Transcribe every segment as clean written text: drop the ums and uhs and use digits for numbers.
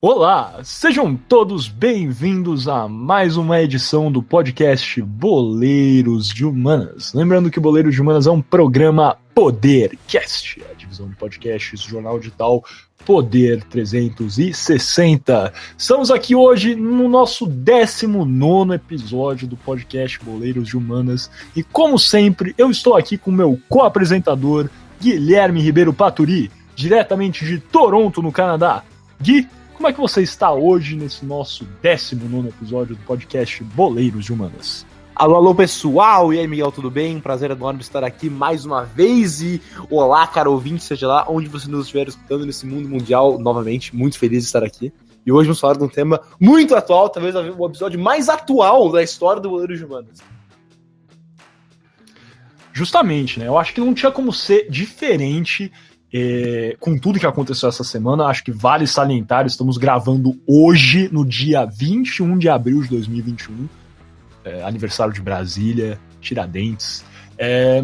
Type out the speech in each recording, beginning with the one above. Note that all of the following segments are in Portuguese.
Olá, sejam todos bem-vindos a mais uma edição do podcast Boleiros de Humanas. Lembrando que Boleiros de Humanas é um programa Podercast, a divisão de podcasts do jornal digital Poder 360. Estamos aqui hoje no nosso 19º episódio do podcast Boleiros de Humanas e, como sempre, eu estou aqui com o meu co-apresentador Guilherme Ribeiro Paturi, diretamente de Toronto, no Canadá. Gui, como é que você está hoje nesse nosso 19º episódio do podcast Boleiros de Humanas? Alô, pessoal! E aí, Miguel, tudo bem? Um prazer enorme estar aqui mais uma vez. E olá, cara ouvinte, seja lá onde você nos estiver escutando nesse mundo mundial, novamente, muito feliz de estar aqui. E hoje vamos falar de um tema muito atual, talvez o episódio mais atual da história do Boleiros de Humanas. Justamente, né? Eu acho que não tinha como ser diferente. Com tudo que aconteceu essa semana, acho que vale salientar, estamos gravando hoje, no dia 21 de abril de 2021, aniversário de Brasília, Tiradentes,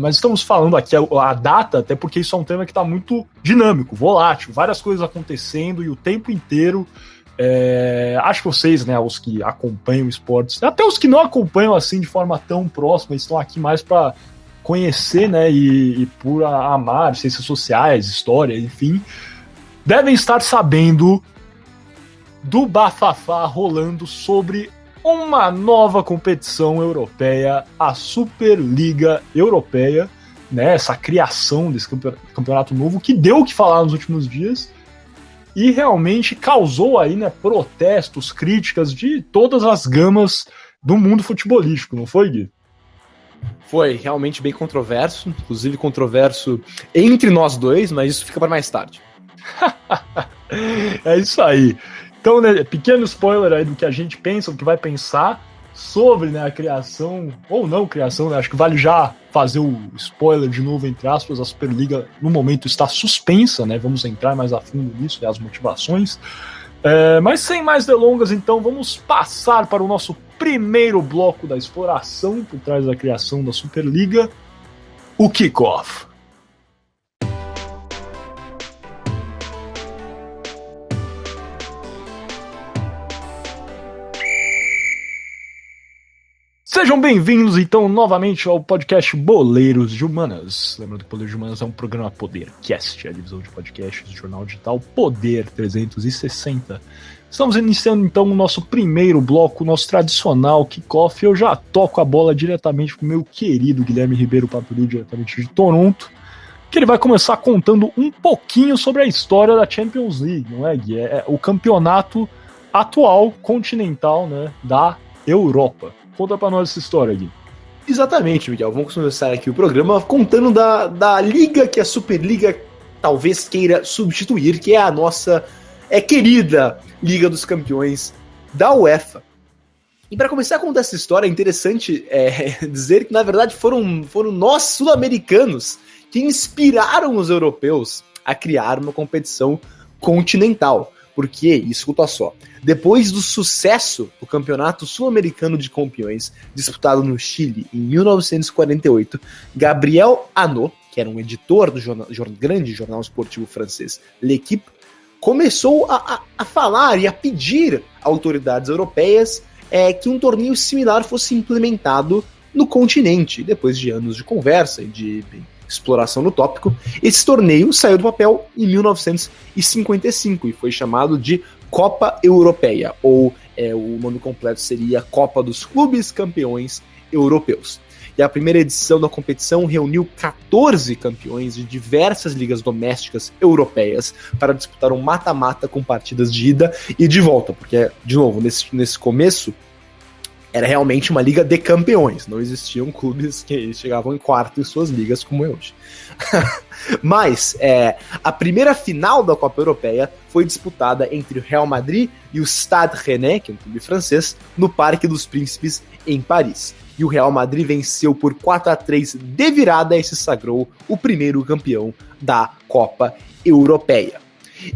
mas estamos falando aqui a data, até porque isso é um tema que está muito dinâmico, volátil, várias coisas acontecendo e o tempo inteiro. Acho que vocês, né, os que acompanham esportes, até os que não acompanham assim de forma tão próxima, estão aqui mais para conhecer, né, e por amar ciências sociais, história, enfim, devem estar sabendo do bafafá rolando sobre uma nova competição europeia, a Superliga Europeia, né, essa criação desse campeonato novo que deu o que falar nos últimos dias e realmente causou aí, né, protestos, críticas de todas as gamas do mundo futebolístico, não foi, Gui? Foi realmente bem controverso, inclusive controverso entre nós dois, mas isso fica para mais tarde. É isso aí. Então, né, pequeno spoiler aí do que a gente pensa, o que vai pensar sobre, né, a criação, ou não criação, né, acho que vale já fazer o spoiler de novo, entre aspas, a Superliga no momento está suspensa, né, vamos entrar mais a fundo nisso, e as motivações. Mas sem mais delongas, então, vamos passar para o nosso primeiro bloco da exploração por trás da criação da Superliga, o kickoff. Sejam bem-vindos, então, novamente ao podcast Boleiros de Humanas. Lembrando que Boleiros de Humanas é um programa Podercast, a divisão de podcasts do jornal digital Poder 360. Estamos iniciando, então, o nosso primeiro bloco, o nosso tradicional kickoff. Eu já toco a bola diretamente para o meu querido Guilherme Ribeiro Paturi, diretamente de Toronto, que ele vai começar contando um pouquinho sobre a história da Champions League, não é, Gui? É o campeonato atual, continental, né, da Europa. Conta pra nós essa história, Gui. Exatamente, Miguel. Vamos começar aqui o programa contando da liga que a Superliga talvez queira substituir, que é a nossa querida Liga dos Campeões da UEFA. E para começar a contar essa história, é interessante dizer que, na verdade, foram nós, sul-americanos, que inspiraram os europeus a criar uma competição continental. Porque, escuta só, depois do sucesso do Campeonato Sul-Americano de Campeões, disputado no Chile em 1948, Gabriel Hanot, que era um editor do grande jornal esportivo francês L'Équipe, começou a falar e a pedir a autoridades europeias que um torneio similar fosse implementado no continente. Depois de anos de conversa e de exploração no tópico, esse torneio saiu do papel em 1955 e foi chamado de Copa Europeia, ou o nome completo seria Copa dos Clubes Campeões Europeus. E a primeira edição da competição reuniu 14 campeões de diversas ligas domésticas europeias para disputar um mata-mata com partidas de ida e de volta, porque, de novo, nesse começo, era realmente uma liga de campeões, não existiam clubes que chegavam em quarto em suas ligas como é hoje. Mas a primeira final da Copa Europeia foi disputada entre o Real Madrid e o Stade Rennais, que é um clube francês, no Parque dos Príncipes, em Paris. E o Real Madrid venceu por 4-3 de virada e se sagrou o primeiro campeão da Copa Europeia.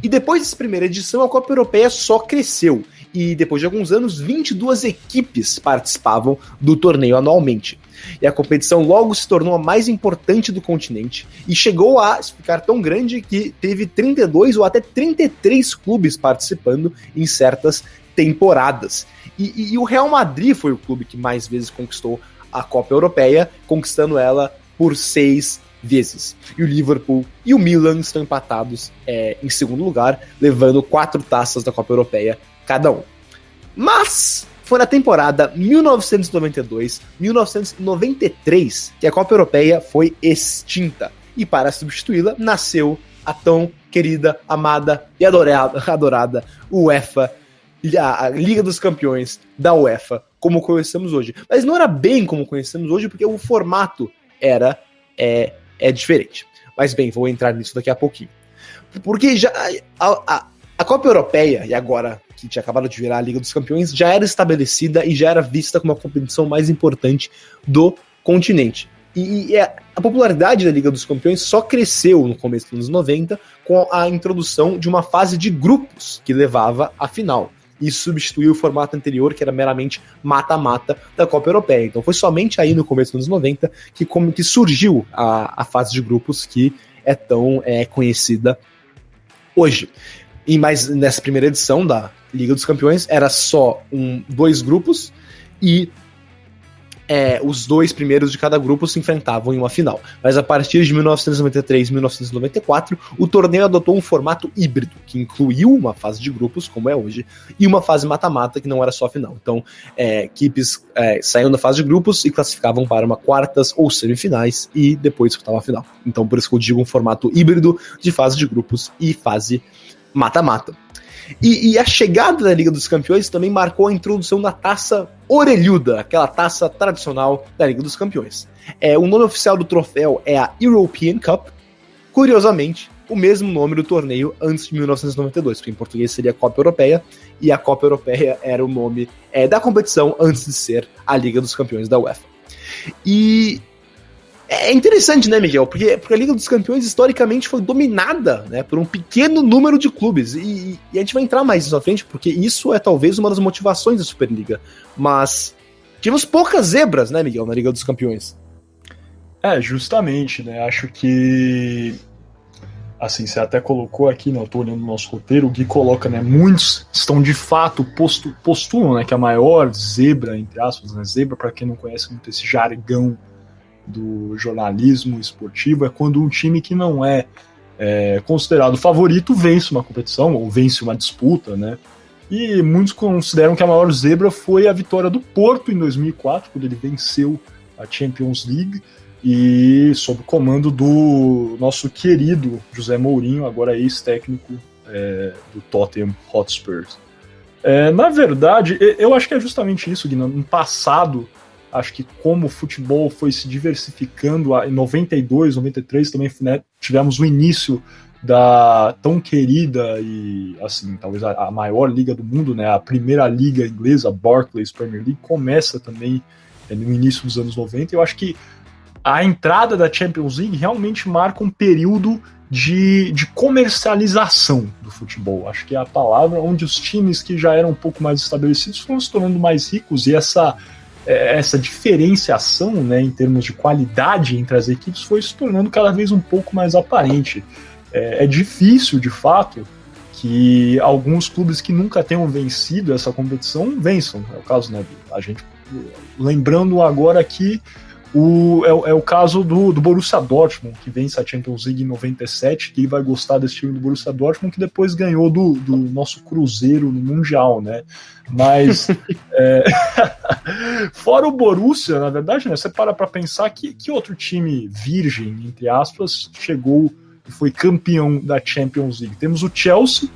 E depois dessa primeira edição, a Copa Europeia só cresceu. E depois de alguns anos, 22 equipes participavam do torneio anualmente. E a competição logo se tornou a mais importante do continente e chegou a ficar tão grande que teve 32 ou até 33 clubes participando em certas temporadas. E o Real Madrid foi o clube que mais vezes conquistou a Copa Europeia, conquistando ela por 6 vezes. E o Liverpool e o Milan estão empatados em segundo lugar, levando 4 taças da Copa Europeia cada um. Mas foi na temporada 1992-1993 que a Copa Europeia foi extinta. E para substituí-la, nasceu a tão querida, amada e adorada UEFA, a Liga dos Campeões da UEFA, como conhecemos hoje. Mas não era bem como conhecemos hoje, porque o formato é diferente. Mas bem, vou entrar nisso daqui a pouquinho. Porque já a Copa Europeia, e agora que tinha acabado de virar a Liga dos Campeões, já era estabelecida e já era vista como a competição mais importante do continente. E a popularidade da Liga dos Campeões só cresceu no começo dos anos 90 com a introdução de uma fase de grupos que levava à final. E substituiu o formato anterior, que era meramente mata-mata da Copa Europeia. Então foi somente aí no começo dos anos 90 que surgiu a fase de grupos que é tão conhecida hoje. Mas nessa primeira edição da Liga dos Campeões era só 2 grupos e os 2 primeiros de cada grupo se enfrentavam em uma final. Mas a partir de 1993 e 1994, o torneio adotou um formato híbrido, que incluiu uma fase de grupos, como é hoje, e uma fase mata-mata, que não era só a final. Então, equipes saíam da fase de grupos e classificavam para uma quartas ou semifinais, e depois disputavam a final. Então, por isso que eu digo um formato híbrido de fase de grupos e fase mata-mata. E a chegada da Liga dos Campeões também marcou a introdução da taça orelhuda, aquela taça tradicional da Liga dos Campeões. O nome oficial do troféu é a European Cup, curiosamente, o mesmo nome do torneio antes de 1992, porque em português seria Copa Europeia, e a Copa Europeia era o nome da competição antes de ser a Liga dos Campeões da UEFA. E é interessante, né, Miguel? Porque a Liga dos Campeões historicamente foi dominada, né, por um pequeno número de clubes. E a gente vai entrar mais nisso à frente, porque isso é talvez uma das motivações da Superliga. Mas tivemos poucas zebras, né, Miguel, na Liga dos Campeões. Justamente, né? Acho que, assim, você até colocou aqui, né? Eu tô olhando o nosso roteiro, o Gui coloca, né? Muitos estão de fato postulam, né? Que a maior zebra, entre aspas, né? Zebra, para quem não conhece muito esse jargão do jornalismo esportivo, é quando um time que não é considerado favorito vence uma competição ou vence uma disputa, né? E muitos consideram que a maior zebra foi a vitória do Porto em 2004, quando ele venceu a Champions League, e sob o comando do nosso querido José Mourinho, agora ex-técnico do Tottenham Hotspur. Na verdade, eu acho que é justamente isso, Gui. No passado, acho que como o futebol foi se diversificando, em 92, 93 também, né, tivemos o início da tão querida e, assim, talvez a maior liga do mundo, né, a primeira liga inglesa, a Barclays Premier League, começa também no início dos anos 90, e eu acho que a entrada da Champions League realmente marca um período de comercialização do futebol. Acho que é a palavra, onde os times que já eram um pouco mais estabelecidos foram se tornando mais ricos, e essa diferenciação, né, em termos de qualidade entre as equipes foi se tornando cada vez um pouco mais aparente. É difícil, de fato, que alguns clubes que nunca tenham vencido essa competição vençam. É o caso, né, a gente lembrando agora aqui é o caso do Borussia Dortmund, que vence a Champions League em 97, que ele vai gostar desse time do Borussia Dortmund, que depois ganhou do nosso Cruzeiro no Mundial, né? Mas fora o Borussia, na verdade, né, você para pensar que outro time virgem, entre aspas, chegou e foi campeão da Champions League. Temos o Chelsea,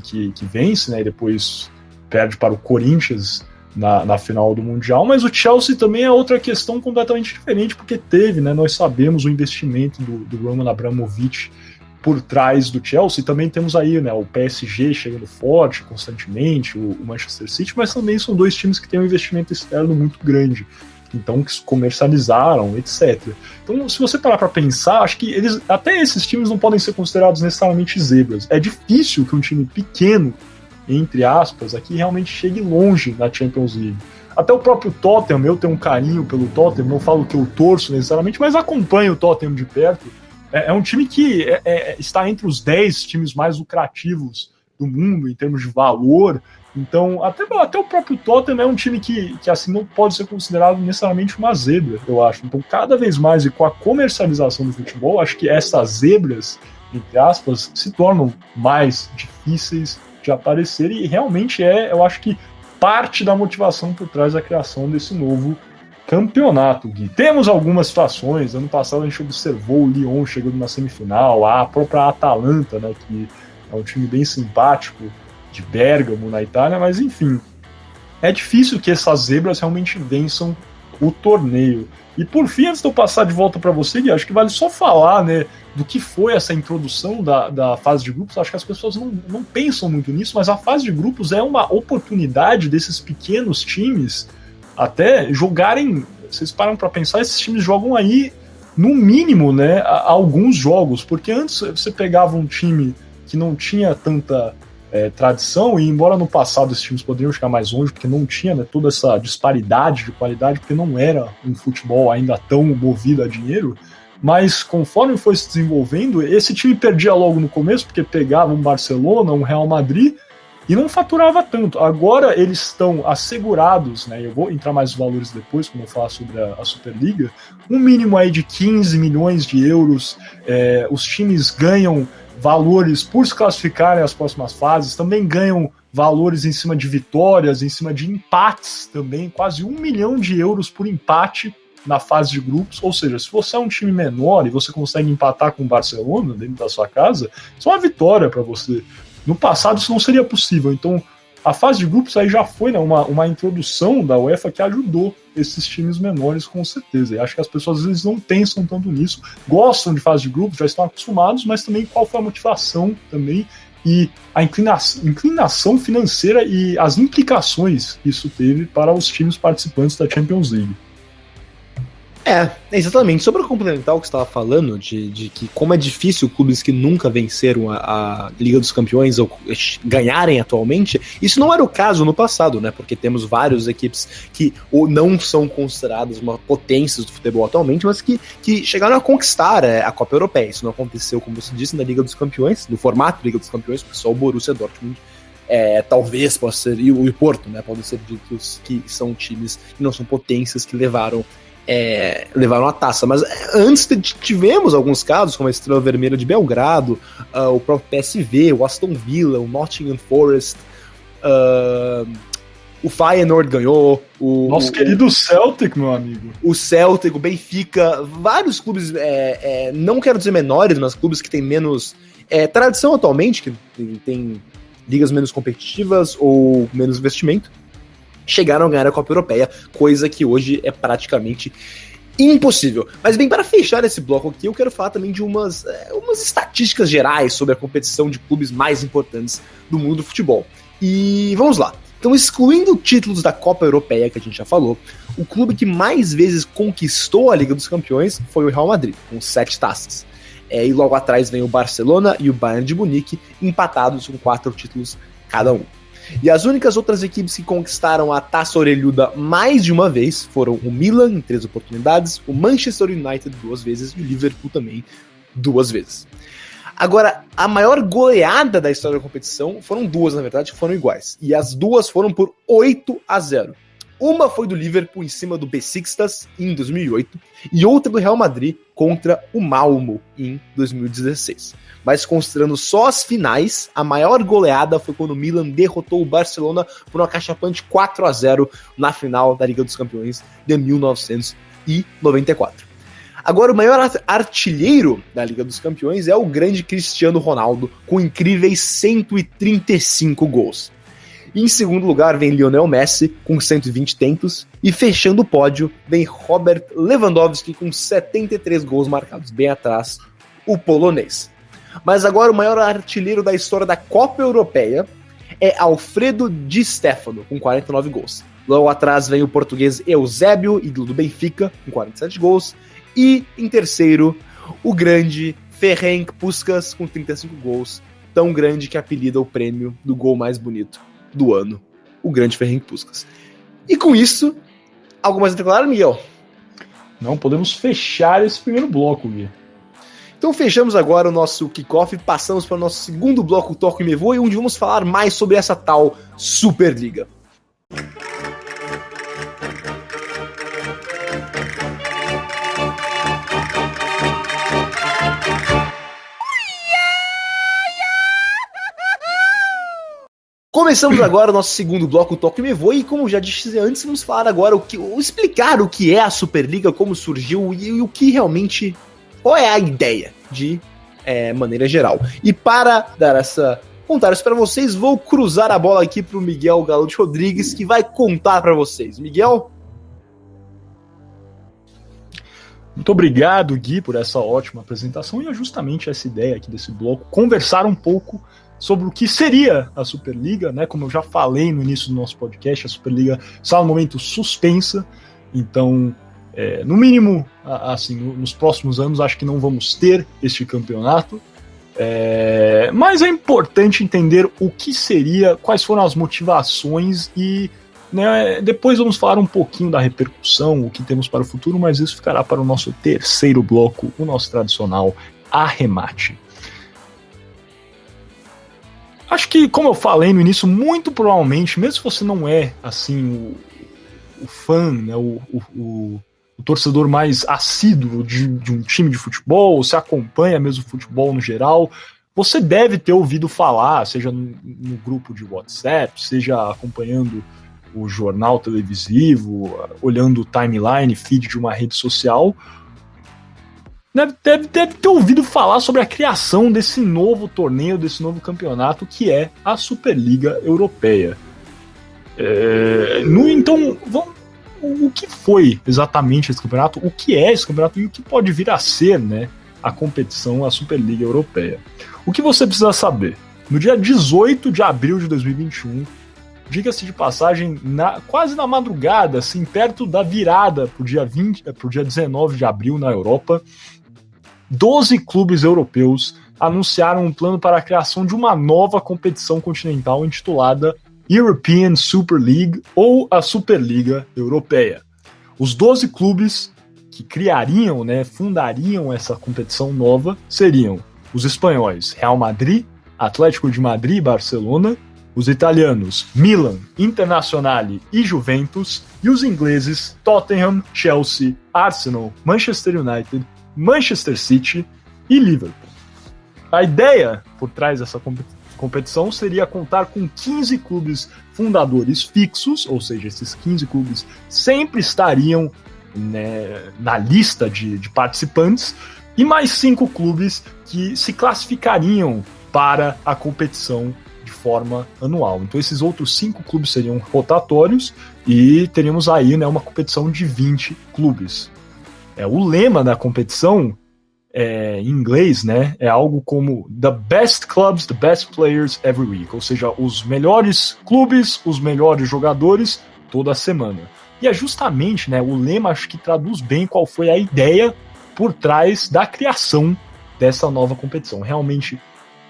que vence, né, e depois perde para o Corinthians na final do Mundial, mas o Chelsea também é outra questão completamente diferente, porque teve, né, nós sabemos o investimento do Roman Abramovich por trás do Chelsea. Também temos aí, né, o PSG chegando forte constantemente, o Manchester City, mas também são dois times que têm um investimento externo muito grande, então que se comercializaram, etc. Então, se você parar para pensar, acho que até esses times não podem ser considerados necessariamente zebras. É difícil que um time pequeno, entre aspas, aqui realmente chegue longe na Champions League. Até o próprio Tottenham, eu tenho um carinho pelo Tottenham, não falo que eu torço necessariamente, mas acompanho o Tottenham de perto. É um time que está entre os 10 times mais lucrativos do mundo em termos de valor. Então, até o próprio Tottenham é um time que assim, não pode ser considerado necessariamente uma zebra, eu acho. Então, cada vez mais, e com a comercialização do futebol, acho que essas zebras, entre aspas, se tornam mais difíceis de aparecer, e realmente eu acho que parte da motivação por trás da criação desse novo campeonato, Gui. Temos algumas situações, ano passado a gente observou o Lyon chegando na semifinal, a própria Atalanta, né, que é um time bem simpático, de Bérgamo, na Itália, mas enfim, é difícil que essas zebras realmente vençam o torneio. E por fim, antes de eu passar de volta para você, Gui, acho que vale só falar, né, do que foi essa introdução da fase de grupos. Acho que as pessoas não pensam muito nisso, mas a fase de grupos é uma oportunidade desses pequenos times até jogarem. Vocês param para pensar, esses times jogam aí, no mínimo, né, alguns jogos, porque antes você pegava um time que não tinha tanta tradição, e embora no passado esses times poderiam chegar mais longe, porque não tinha, né, toda essa disparidade de qualidade, porque não era um futebol ainda tão movido a dinheiro, mas conforme foi se desenvolvendo, esse time perdia logo no começo, porque pegava um Barcelona, um Real Madrid, e não faturava tanto. Agora eles estão assegurados, né, eu vou entrar mais nos valores depois, quando eu falar sobre a Superliga, um mínimo aí de 15 milhões de euros, os times ganham valores por se classificarem às próximas fases, também ganham valores em cima de vitórias, em cima de empates também, quase 1 milhão de euros por empate na fase de grupos. Ou seja, se você é um time menor e você consegue empatar com o Barcelona dentro da sua casa, isso é uma vitória para você. No passado isso não seria possível, então a fase de grupos aí já foi, né, uma introdução da UEFA que ajudou esses times menores, com certeza. E acho que as pessoas às vezes não pensam tanto nisso, gostam de fase de grupos, já estão acostumados, mas também qual foi a motivação também e a inclinação financeira e as implicações que isso teve para os times participantes da Champions League. Exatamente. Sobre o complementar o que você estava falando, de que como é difícil clubes que nunca venceram a Liga dos Campeões ou ganharem atualmente, isso não era o caso no passado, né? Porque temos várias equipes que ou não são consideradas uma potência do futebol atualmente, mas que chegaram a conquistar a Copa Europeia. Isso não aconteceu, como você disse, na Liga dos Campeões, no formato da Liga dos Campeões, porque só o Borussia Dortmund talvez possa ser, e o Porto, né? Podem ser ditos que são times que não são potências que levaram a taça, mas antes tivemos alguns casos, como a Estrela Vermelha de Belgrado, o próprio PSV, o Aston Villa, o Nottingham Forest, o Feyenoord ganhou, nosso querido Celtic, meu amigo. O Celtic, o Benfica, vários clubes, não quero dizer menores, mas clubes que têm menos tradição atualmente, que tem ligas menos competitivas ou menos investimento, chegaram a ganhar a Copa Europeia, coisa que hoje é praticamente impossível. Mas bem, para fechar esse bloco aqui, eu quero falar também de umas estatísticas gerais sobre a competição de clubes mais importantes do mundo do futebol. E vamos lá. Então, excluindo títulos da Copa Europeia, que a gente já falou, o clube que mais vezes conquistou a Liga dos Campeões foi o Real Madrid, com 7 taças. E logo atrás vem o Barcelona e o Bayern de Munique, empatados com 4 títulos cada um. E as únicas outras equipes que conquistaram a taça orelhuda mais de uma vez foram o Milan, em 3 oportunidades, o Manchester United 2 vezes e o Liverpool também 2 vezes. Agora, a maior goleada da história da competição foram 2, na verdade, que foram iguais. E as 2 foram por 8-0. Uma foi do Liverpool em cima do Besiktas em 2008 e outra do Real Madrid contra o Malmo em 2016. Mas considerando só as finais, a maior goleada foi quando o Milan derrotou o Barcelona por uma cachapante 4-0 na final da Liga dos Campeões de 1994. Agora, o maior artilheiro da Liga dos Campeões é o grande Cristiano Ronaldo, com incríveis 135 gols. Em segundo lugar vem Lionel Messi, com 120 tentos, e fechando o pódio vem Robert Lewandowski, com 73 gols marcados, bem atrás, o polonês. Mas agora o maior artilheiro da história da Copa Europeia é Alfredo Di Stefano, com 49 gols. Logo atrás vem o português Eusébio, ídolo do Benfica, com 47 gols. E em terceiro, o grande Ferenc Puskás, com 35 gols, tão grande que apelida o prêmio do gol mais bonito do ano, o grande Ferenc Puskás. E com isso, algo mais a declarar, Miguel? Não, podemos fechar esse primeiro bloco, Gui. Então fechamos agora o nosso kickoff e passamos para o nosso segundo bloco, Toco e Me Voe, onde vamos falar mais sobre essa tal Superliga. Começamos agora o nosso segundo bloco, Toco e Me Voe, e como já disse antes, vamos falar agora explicar o que é a Superliga, como surgiu e o que realmente, qual é a ideia de maneira geral. E para contar isso para vocês, vou cruzar a bola aqui para o Miguel Galante Rodrigues, que vai contar para vocês. Miguel? Muito obrigado, Gui, por essa ótima apresentação, e é justamente essa ideia aqui desse bloco, conversar um pouco sobre o que seria a Superliga, né? Como eu já falei no início do nosso podcast, a Superliga está no momento suspensa, então, no mínimo, assim, nos próximos anos, acho que não vamos ter este campeonato, mas é importante entender o que seria, quais foram as motivações e, né, depois vamos falar um pouquinho da repercussão, o que temos para o futuro, mas isso ficará para o nosso terceiro bloco, o nosso tradicional arremate. Acho que, como eu falei no início, muito provavelmente, mesmo se você não é assim o fã, né, o torcedor mais assíduo de um time de futebol, ou se acompanha mesmo o futebol no geral, você deve ter ouvido falar, seja no grupo de WhatsApp, seja acompanhando o jornal televisivo, olhando o timeline, feed de uma rede social, deve ter ouvido falar sobre a criação desse novo torneio, desse novo campeonato, que é a Superliga Europeia. Então, o que foi exatamente esse campeonato? O que é esse campeonato e o que pode vir a ser, né, a competição, a Superliga Europeia? O que você precisa saber? No dia 18 de abril de 2021, diga-se de passagem, quase na madrugada, assim, perto da virada pro dia 19 de abril na Europa, 12 clubes europeus anunciaram um plano para a criação de uma nova competição continental intitulada European Super League, ou a Superliga Europeia. Os 12 clubes que criariam, né, fundariam essa competição nova seriam os espanhóis Real Madrid, Atlético de Madrid e Barcelona, os italianos Milan, Internazionale e Juventus, e os ingleses Tottenham, Chelsea, Arsenal, Manchester United, Manchester City e Liverpool. A ideia por trás dessa competição seria contar com 15 clubes fundadores fixos, ou seja, esses 15 clubes sempre estariam, né, na lista de participantes, e mais 5 clubes que se classificariam para a competição de forma anual. Então esses outros 5 clubes seriam rotatórios e teríamos aí, né, uma competição de 20 clubes. O lema da competição, em inglês, né, é algo como The Best Clubs, The Best Players Every Week, ou seja, os melhores clubes, os melhores jogadores toda semana. E é justamente, né, o lema, acho que traduz bem qual foi a ideia por trás da criação dessa nova competição. Realmente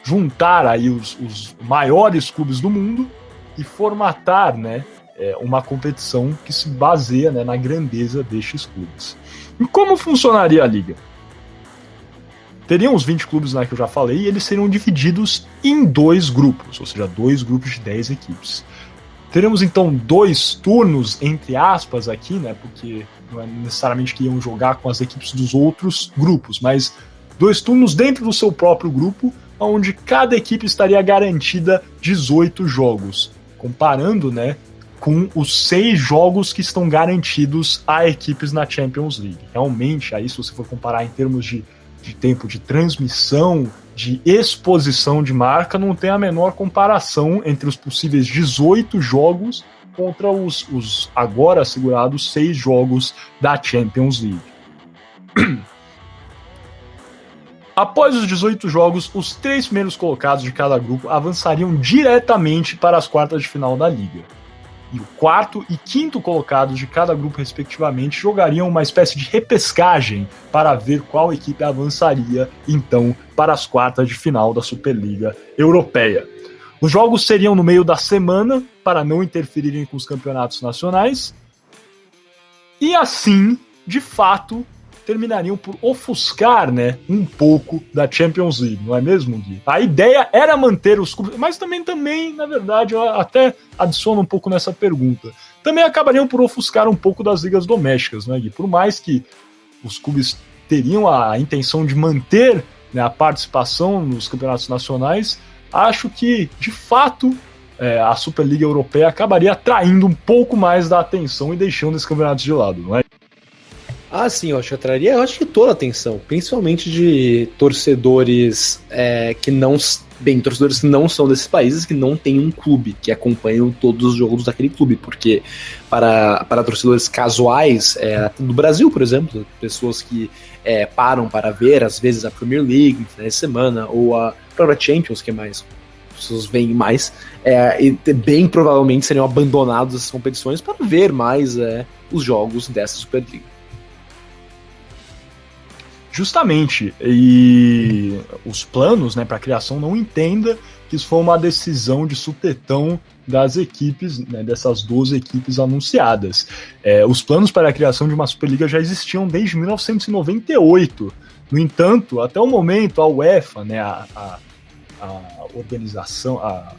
juntar aí os maiores clubes do mundo e formatar, né, uma competição que se baseia, né, na grandeza destes clubes. E como funcionaria a liga? Teriam os 20 clubes, né, que eu já falei, e eles seriam divididos em 2 grupos, ou seja, 2 grupos de 10 equipes. Teremos então 2 turnos, entre aspas, aqui, né, porque não é necessariamente que iam jogar com as equipes dos outros grupos, mas 2 turnos dentro do seu próprio grupo, onde cada equipe estaria garantida 18 jogos, comparando, né, com os 6 jogos que estão garantidos a equipes na Champions League. Realmente, aí se você for comparar em termos de tempo de transmissão, de exposição de marca, não tem a menor comparação entre os possíveis 18 jogos contra os agora assegurados 6 jogos da Champions League. Após os 18 jogos, os 3 primeiros colocados de cada grupo avançariam diretamente para as quartas de final da Liga. E o 4º e 5º colocados de cada grupo, respectivamente, jogariam uma espécie de repescagem para ver qual equipe avançaria, então, para as quartas de final da Superliga Europeia. Os jogos seriam no meio da semana, para não interferirem com os campeonatos nacionais, e assim, de fato, terminariam por ofuscar, né, um pouco da Champions League, não é mesmo, Gui? A ideia era manter os clubes, mas também, na verdade, eu até adiciono um pouco nessa pergunta, também acabariam por ofuscar um pouco das ligas domésticas, né, Gui? Por mais que os clubes teriam a intenção de manter, né, a participação nos campeonatos nacionais, acho que, de fato, a Superliga Europeia acabaria atraindo um pouco mais da atenção e deixando esses campeonatos de lado, não é? Ah, sim, eu acho que atraria, toda a atenção, principalmente de torcedores torcedores que não são desses países, que não têm um clube, que acompanham todos os jogos daquele clube, porque para torcedores casuais, do Brasil, por exemplo, pessoas que param para ver, às vezes, a Premier League no final de semana, ou a própria Champions, que é mais, pessoas veem mais, e bem provavelmente seriam abandonados essas competições para ver mais os jogos dessa Superliga. Justamente, e os planos, né, para a criação, não entenda que isso foi uma decisão de supetão das equipes, né, dessas 12 equipes anunciadas. Os planos para a criação de uma Superliga já existiam desde 1998. No entanto, até o momento, a UEFA, né, a organização, a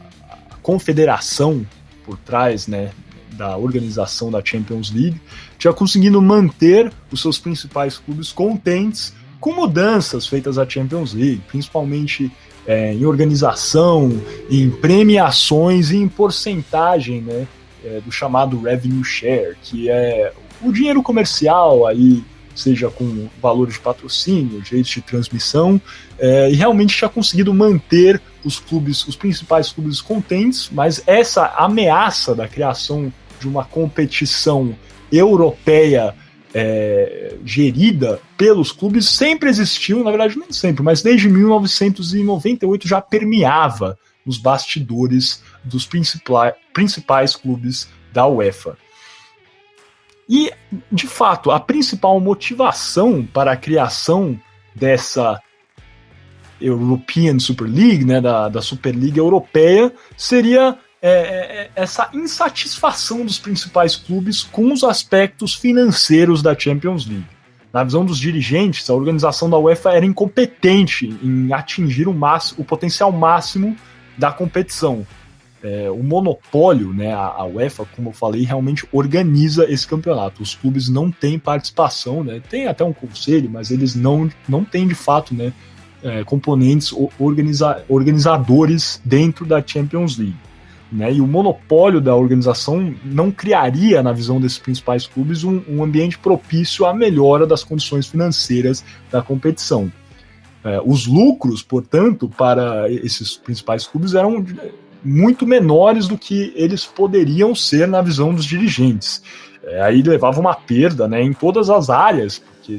confederação por trás, né, da organização da Champions League, tinha conseguido manter os seus principais clubes contentes com mudanças feitas à Champions League, principalmente em organização, em premiações e em porcentagem, né, do chamado revenue share, que é o dinheiro comercial, aí, seja com valores de patrocínio, direitos de transmissão, e realmente tinha conseguido manter os principais clubes contentes, mas essa ameaça da criação de uma competição europeia gerida pelos clubes sempre existiu, na verdade nem sempre, mas desde 1998 já permeava nos bastidores dos principais clubes da UEFA. E, de fato, a principal motivação para a criação dessa European Super League, né, da Superliga Europeia, seria essa insatisfação dos principais clubes com os aspectos financeiros da Champions League. Na visão dos dirigentes, a organização da UEFA era incompetente em atingir o potencial máximo da competição. O monopólio, né, a UEFA, como eu falei, realmente organiza esse campeonato. Os clubes não têm participação, né, tem até um conselho, mas eles não têm de fato, né, componentes organizadores dentro da Champions League. Né, e o monopólio da organização não criaria, na visão desses principais clubes, um ambiente propício à melhora das condições financeiras da competição. Os lucros, portanto, para esses principais clubes eram muito menores do que eles poderiam ser na visão dos dirigentes. Aí levava uma perda, né, em todas as áreas, porque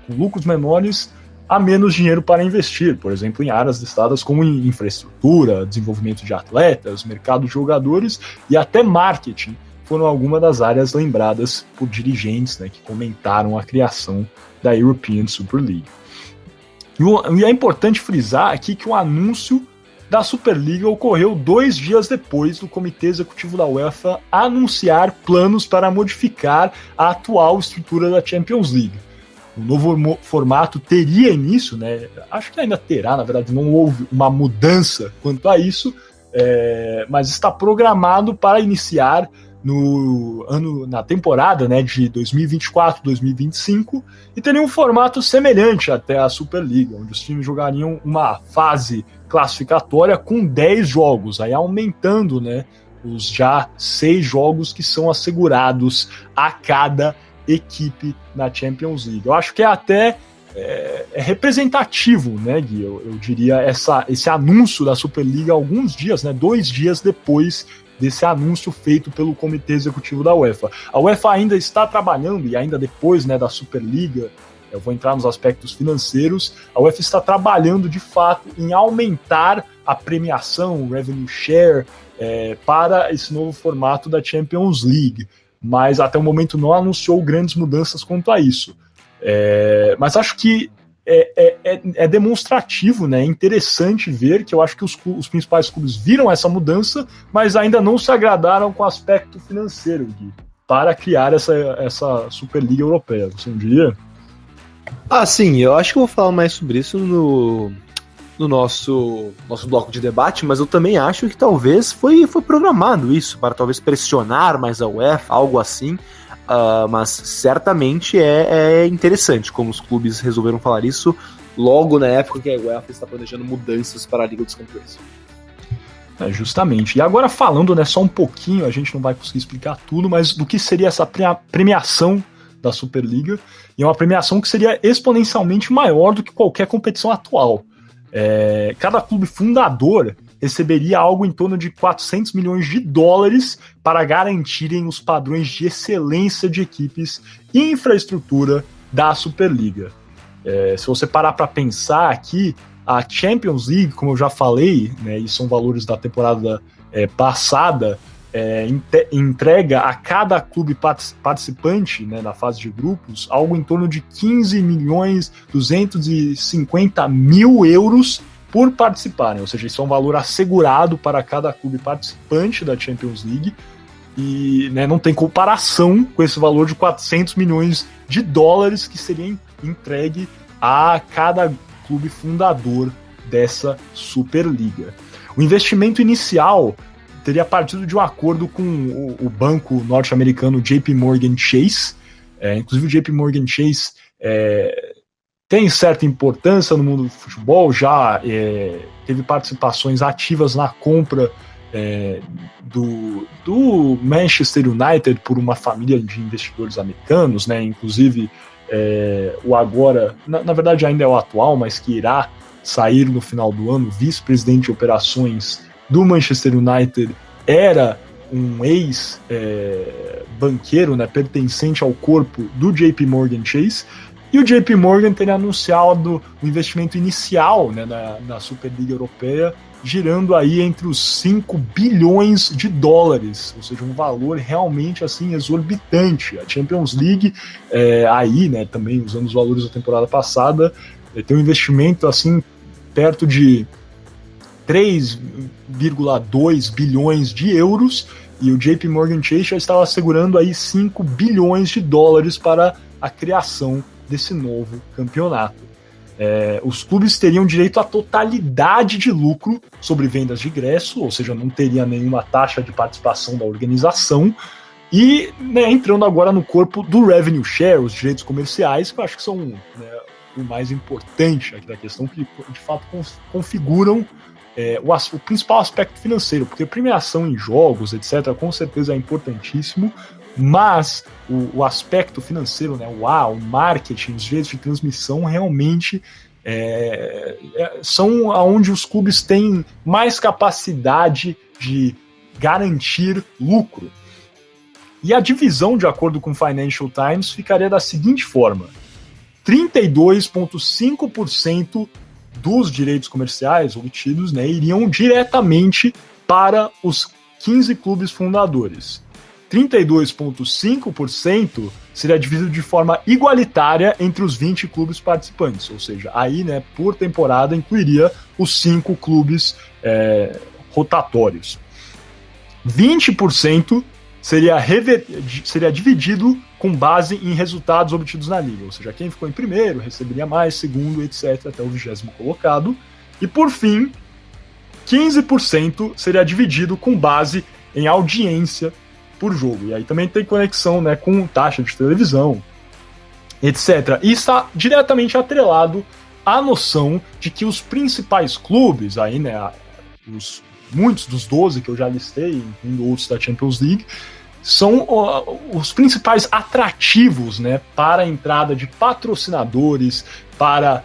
com lucros menores há menos dinheiro para investir, por exemplo, em áreas listadas como em infraestrutura, desenvolvimento de atletas, mercado de jogadores e até marketing, foram algumas das áreas lembradas por dirigentes, né, que comentaram a criação da European Super League. E é importante frisar aqui que o anúncio da Superliga ocorreu 2 dias depois do Comitê Executivo da UEFA anunciar planos para modificar a atual estrutura da Champions League. O novo formato teria início, né? Acho que ainda terá, na verdade não houve uma mudança quanto a isso, mas está programado para iniciar na temporada, né, de 2024-2025 e teria um formato semelhante até à Superliga, onde os times jogariam uma fase classificatória com 10 jogos, aí aumentando, né, os já 6 jogos que são assegurados a cada equipe na Champions League. Eu acho que é até representativo, né, Gui? Eu diria esse anúncio da Superliga alguns dias, né, 2 dias depois desse anúncio feito pelo Comitê Executivo da UEFA. A UEFA ainda está trabalhando, e ainda depois, né, da Superliga, eu vou entrar nos aspectos financeiros, a UEFA está trabalhando de fato em aumentar a premiação, o revenue share, para esse novo formato da Champions League, mas até o momento não anunciou grandes mudanças quanto a isso. Mas acho que é demonstrativo, né? É interessante ver que eu acho que os principais clubes viram essa mudança, mas ainda não se agradaram com o aspecto financeiro, Gui, para criar essa Superliga Europeia, você não diria? Sim, eu acho que eu vou falar mais sobre isso no nosso bloco de debate, mas eu também acho que talvez foi programado isso, para talvez pressionar mais a UEFA, algo assim, mas certamente é interessante como os clubes resolveram falar isso logo na época que a UEFA está planejando mudanças para a Liga dos Campeões. Justamente. E agora falando, né, só um pouquinho, a gente não vai conseguir explicar tudo, mas do que seria essa premiação da Superliga, e é uma premiação que seria exponencialmente maior do que qualquer competição atual. Cada clube fundador receberia algo em torno de 400 milhões de dólares para garantirem os padrões de excelência de equipes e infraestrutura da Superliga. Se você parar para pensar aqui, a Champions League, como eu já falei, né, e são valores da temporada passada, entrega a cada clube participante, né, na fase de grupos algo em torno de 15.250.000 euros por participarem, ou seja, isso é um valor assegurado para cada clube participante da Champions League e, né, não tem comparação com esse valor de 400 milhões de dólares que seria entregue a cada clube fundador dessa Superliga. O investimento inicial teria partido de um acordo com o banco norte-americano JP Morgan Chase. Inclusive o JP Morgan Chase tem certa importância no mundo do futebol, já teve participações ativas na compra do Manchester United por uma família de investidores americanos, né? Inclusive o agora, na verdade ainda é o atual, mas que irá sair no final do ano, vice-presidente de operações do Manchester United, era um ex-banqueiro, né, pertencente ao corpo do JP Morgan Chase, e o JP Morgan teria anunciado o investimento inicial, né, na Superliga Europeia, girando aí entre os 5 bilhões de dólares, ou seja, um valor realmente assim exorbitante. A Champions League, aí, né, também usando os valores da temporada passada, tem um investimento assim perto de 3,2 bilhões de euros, e o JP Morgan Chase já estava assegurando aí 5 bilhões de dólares para a criação desse novo campeonato. Os clubes teriam direito à totalidade de lucro sobre vendas de ingresso, ou seja, não teria nenhuma taxa de participação da organização, e, né, entrando agora no corpo do revenue share, os direitos comerciais, que eu acho que são, né, o mais importante aqui da questão, que de fato configuram o principal aspecto financeiro, porque premiação em jogos, etc., com certeza é importantíssimo, mas o aspecto financeiro, né, o marketing, os direitos de transmissão realmente são onde os clubes têm mais capacidade de garantir lucro. E a divisão, de acordo com o Financial Times, ficaria da seguinte forma: 32,5% dos direitos comerciais obtidos, né, iriam diretamente para os 15 clubes fundadores. 32,5% seria dividido de forma igualitária entre os 20 clubes participantes, ou seja, aí, né, por temporada incluiria os 5 clubes rotatórios. 20% seria dividido com base em resultados obtidos na liga, ou seja, quem ficou em primeiro receberia mais, segundo, etc., até o 20º colocado. E por fim, 15% seria dividido com base em audiência por jogo. E aí também tem conexão, né, com taxa de televisão, etc. E está diretamente atrelado à noção de que os principais clubes, aí, né, muitos dos 12 que eu já listei, incluindo outros da Champions League, são os principais atrativos, né, para a entrada de patrocinadores, para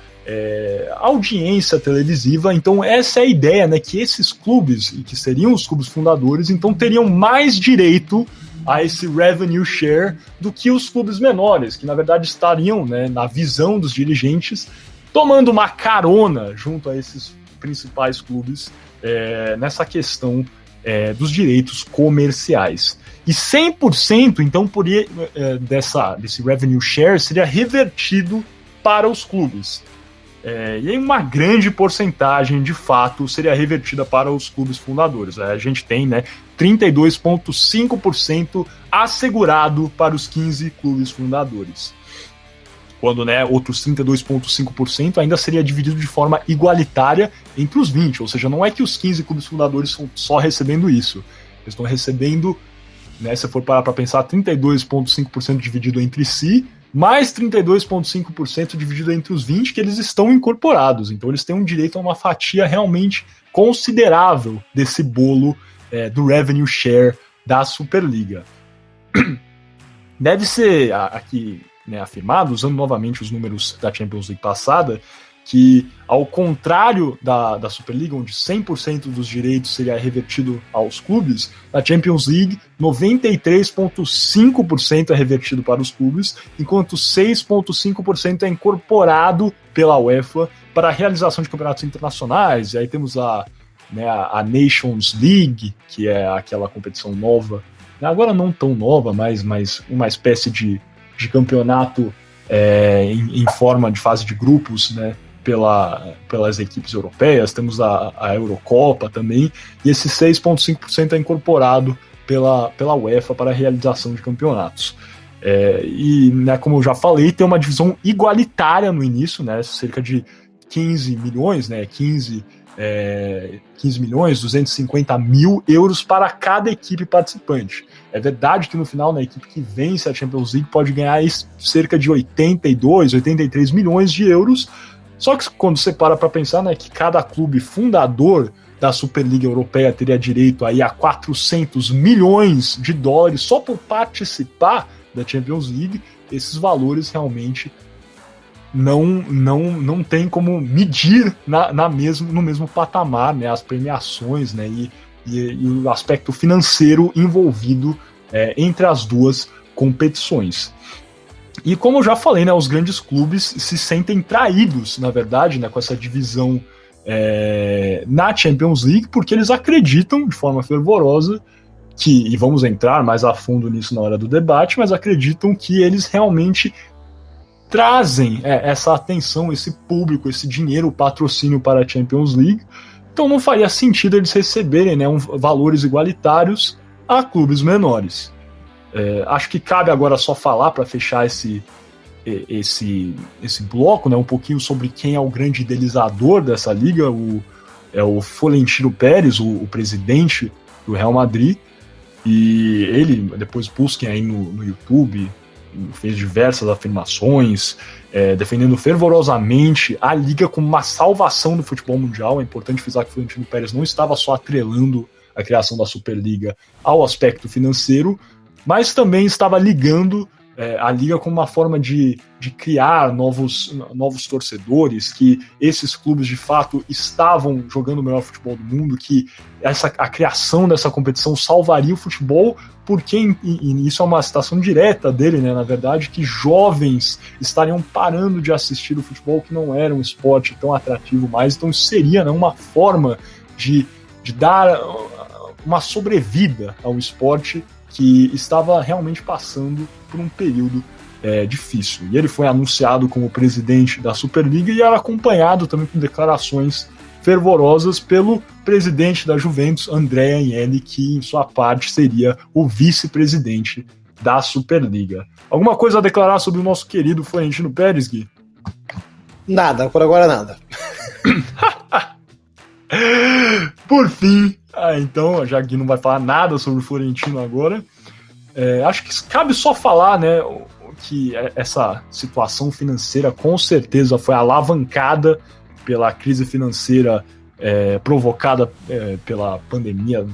audiência televisiva. Então essa é a ideia, né, que esses clubes, que seriam os clubes fundadores, então teriam mais direito a esse revenue share do que os clubes menores, que na verdade estariam, né, na visão dos dirigentes, tomando uma carona junto a esses principais clubes nessa questão dos direitos comerciais. E 100%, então, desse revenue share seria revertido para os clubes. E aí uma grande porcentagem, de fato, seria revertida para os clubes fundadores. A gente tem, né, 32,5% assegurado para os 15 clubes fundadores. Quando, né, outros 32,5% ainda seria dividido de forma igualitária entre os 20, ou seja, não é que os 15 clubes fundadores estão só recebendo isso. Eles estão recebendo, né, se for parar para pensar, 32,5% dividido entre si, mais 32,5% dividido entre os 20 que eles estão incorporados. Então eles têm um direito a uma fatia realmente considerável desse bolo do revenue share da Superliga. Deve ser aqui, né, afirmado, usando novamente os números da Champions League passada, que ao contrário da Superliga, onde 100% dos direitos seria revertido aos clubes, na Champions League 93,5% é revertido para os clubes, enquanto 6,5% é incorporado pela UEFA para a realização de campeonatos internacionais. E aí temos a Nations League, que é aquela competição nova, agora não tão nova, mas uma espécie de campeonato em forma de fase de grupos, né, pelas equipes europeias. Temos a Eurocopa também, e esse 6,5% é incorporado pela UEFA para a realização de campeonatos. E, né, como eu já falei, tem uma divisão igualitária no início, né, cerca de 15 milhões, né, 15 milhões, 250 mil euros para cada equipe participante. É verdade que no final, na equipe que vence a Champions League pode ganhar cerca de 82, 83 milhões de euros. Só que quando você para pensar, né, que cada clube fundador da Superliga Europeia teria direito aí a 400 milhões de dólares só por participar da Champions League, esses valores realmente não tem como medir no mesmo patamar, né, as premiações, né, e o aspecto financeiro envolvido entre as duas competições. E como eu já falei, né, os grandes clubes se sentem traídos, na verdade, né, com essa divisão na Champions League, porque eles acreditam de forma fervorosa e vamos entrar mais a fundo nisso na hora do debate, mas acreditam que eles realmente trazem essa atenção, esse público, esse dinheiro, o patrocínio para a Champions League. Então não faria sentido eles receberem, né, valores igualitários a clubes menores. Acho que cabe agora só falar, para fechar esse bloco, né, um pouquinho sobre quem é o grande idealizador dessa liga. O Florentino Pérez, o presidente do Real Madrid, e ele, depois busquem aí no YouTube, fez diversas afirmações, defendendo fervorosamente a liga como uma salvação do futebol mundial. É importante frisar que o Florentino Pérez não estava só atrelando a criação da Superliga ao aspecto financeiro, mas também estava ligando a liga como uma forma de criar novos torcedores, que esses clubes de fato estavam jogando o melhor futebol do mundo, que a criação dessa competição salvaria o futebol, porque, e isso é uma citação direta dele, né, na verdade, que jovens estariam parando de assistir o futebol, que não era um esporte tão atrativo mais. Então isso seria, né, uma forma de dar uma sobrevida ao esporte que estava realmente passando por um período difícil. E ele foi anunciado como presidente da Superliga e era acompanhado também com declarações fervorosas pelo presidente da Juventus, Andrea Agnelli, que em sua parte seria o vice-presidente da Superliga. Alguma coisa a declarar sobre o nosso querido Florentino Pérez, Gui? Nada, por agora nada. Por fim, então, já que não vai falar nada sobre o Florentino agora, acho que cabe só falar, né, que essa situação financeira com certeza foi alavancada pela crise financeira provocada pela pandemia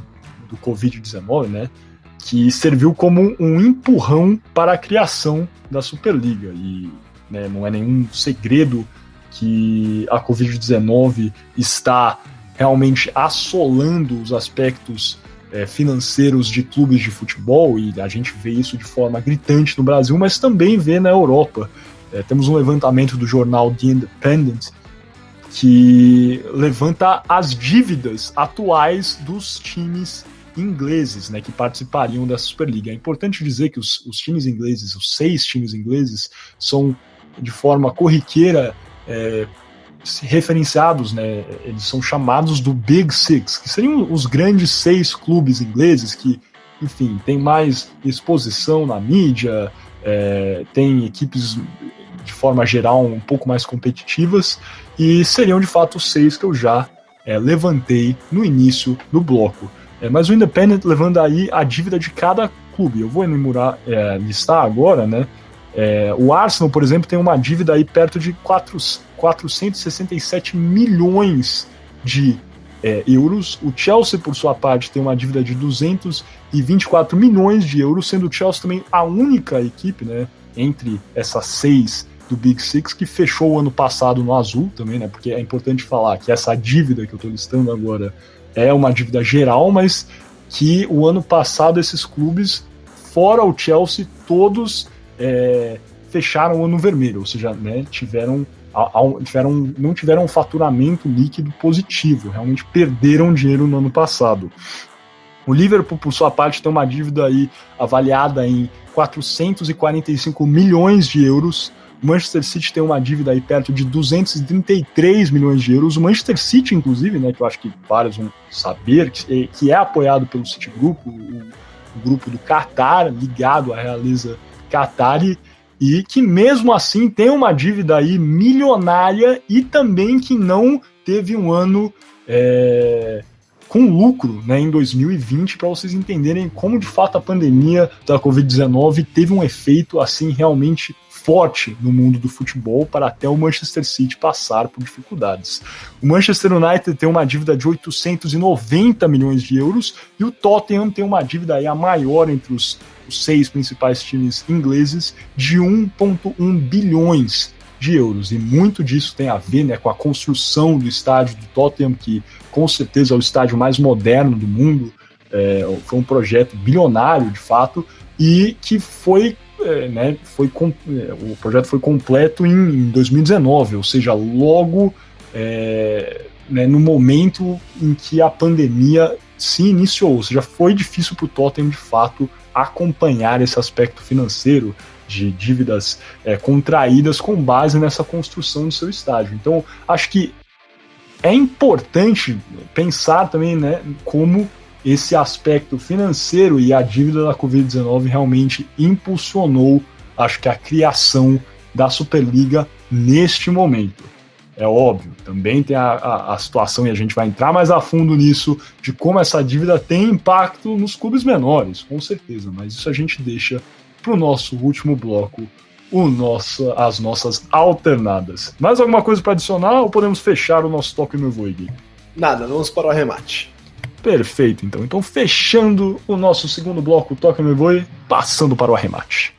do Covid-19, né, que serviu como um empurrão para a criação da Superliga. E, né, não é nenhum segredo que a Covid-19 está realmente assolando os aspectos financeiros de clubes de futebol, e a gente vê isso de forma gritante no Brasil, mas também vê na Europa. Temos um levantamento do jornal The Independent que levanta as dívidas atuais dos times ingleses, né, que participariam dessa Superliga. É importante dizer que os times ingleses, os 6 times ingleses, são de forma corriqueira referenciados, né, eles são chamados do Big Six, que seriam os grandes 6 clubes ingleses que, enfim, tem mais exposição na mídia, tem equipes de forma geral um pouco mais competitivas, e seriam de fato os 6 que eu já levantei no início do bloco. Mas o Independent levando aí a dívida de cada clube. Eu vou listar agora, né? O Arsenal, por exemplo, tem uma dívida aí perto de 467 milhões de euros. O Chelsea, por sua parte, tem uma dívida de 224 milhões de euros, sendo o Chelsea também a única equipe, né, entre essas 6 do Big Six que fechou o ano passado no azul também, né? Porque é importante falar que essa dívida que eu estou listando agora é uma dívida geral, mas que o ano passado esses clubes, fora o Chelsea, todos fecharam o ano vermelho, ou seja, né, não tiveram um faturamento líquido positivo, realmente perderam dinheiro no ano passado. O Liverpool, por sua parte, tem uma dívida aí avaliada em 445 milhões de euros. O Manchester City tem uma dívida aí perto de 233 milhões de euros. O Manchester City, inclusive, né, que eu acho que vários vão saber, que é apoiado pelo Citigroup, o grupo do Qatar, ligado à realeza Qatari, e que mesmo assim tem uma dívida aí milionária e também que não teve um ano com lucro, né, em 2020, para vocês entenderem como de fato a pandemia da Covid-19 teve um efeito assim realmente forte no mundo do futebol para até o Manchester City passar por dificuldades. O Manchester United tem uma dívida de 890 milhões de euros e o Tottenham tem uma dívida aí a maior entre os 6 principais times ingleses de 1,1 bilhões de euros. E muito disso tem a ver, né, com a construção do estádio do Tottenham, que com certeza é o estádio mais moderno do mundo. Foi um projeto bilionário, de fato, e que o projeto foi completo em 2019, ou seja, logo no momento em que a pandemia se iniciou, ou seja, foi difícil para o Tottenham de fato acompanhar esse aspecto financeiro de dívidas contraídas com base nessa construção do seu estádio. Então, acho que é importante pensar também, né, como esse aspecto financeiro e a dívida da Covid-19 realmente impulsionou, acho que, a criação da Superliga neste momento. É óbvio, também tem a situação, e a gente vai entrar mais a fundo nisso, de como essa dívida tem impacto nos clubes menores, com certeza, mas isso a gente deixa para o nosso último bloco, as nossas alternadas. Mais alguma coisa para adicionar ou podemos fechar o nosso Toque Me Voe, Gui? Nada, vamos para o arremate. Perfeito, então. Então, fechando o nosso segundo bloco, Toque Me Voe, passando para o arremate.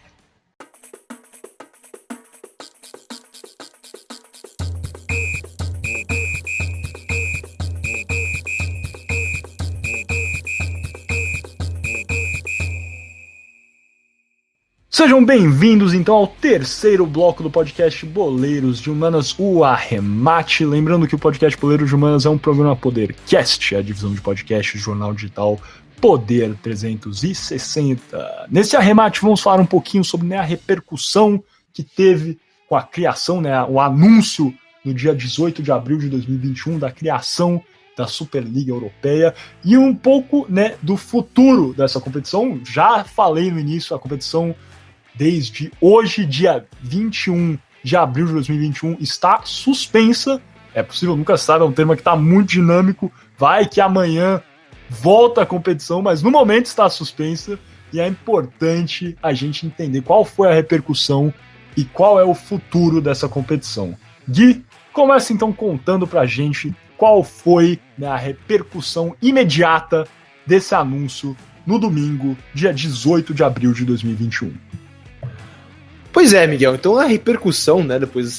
Sejam bem-vindos, então, ao terceiro bloco do podcast Boleiros de Humanas, o Arremate. Lembrando que o podcast Boleiros de Humanas é um programa Podercast, a divisão de podcast do jornal digital Poder 360. Nesse arremate vamos falar um pouquinho sobre, né, a repercussão que teve com a criação, né, o anúncio no dia 18 de abril de 2021 da criação da Superliga Europeia e um pouco, né, do futuro dessa competição. Já falei no início, a competição desde hoje, dia 21 de abril de 2021, está suspensa. É possível, nunca se sabe, é um tema que está muito dinâmico. Vai que amanhã volta a competição, mas no momento está suspensa e é importante a gente entender qual foi a repercussão e qual é o futuro dessa competição. Gui, começa então contando pra gente qual foi, né, a repercussão imediata desse anúncio no domingo, dia 18 de abril de 2021. Pois é, Miguel, então a repercussão, né, depois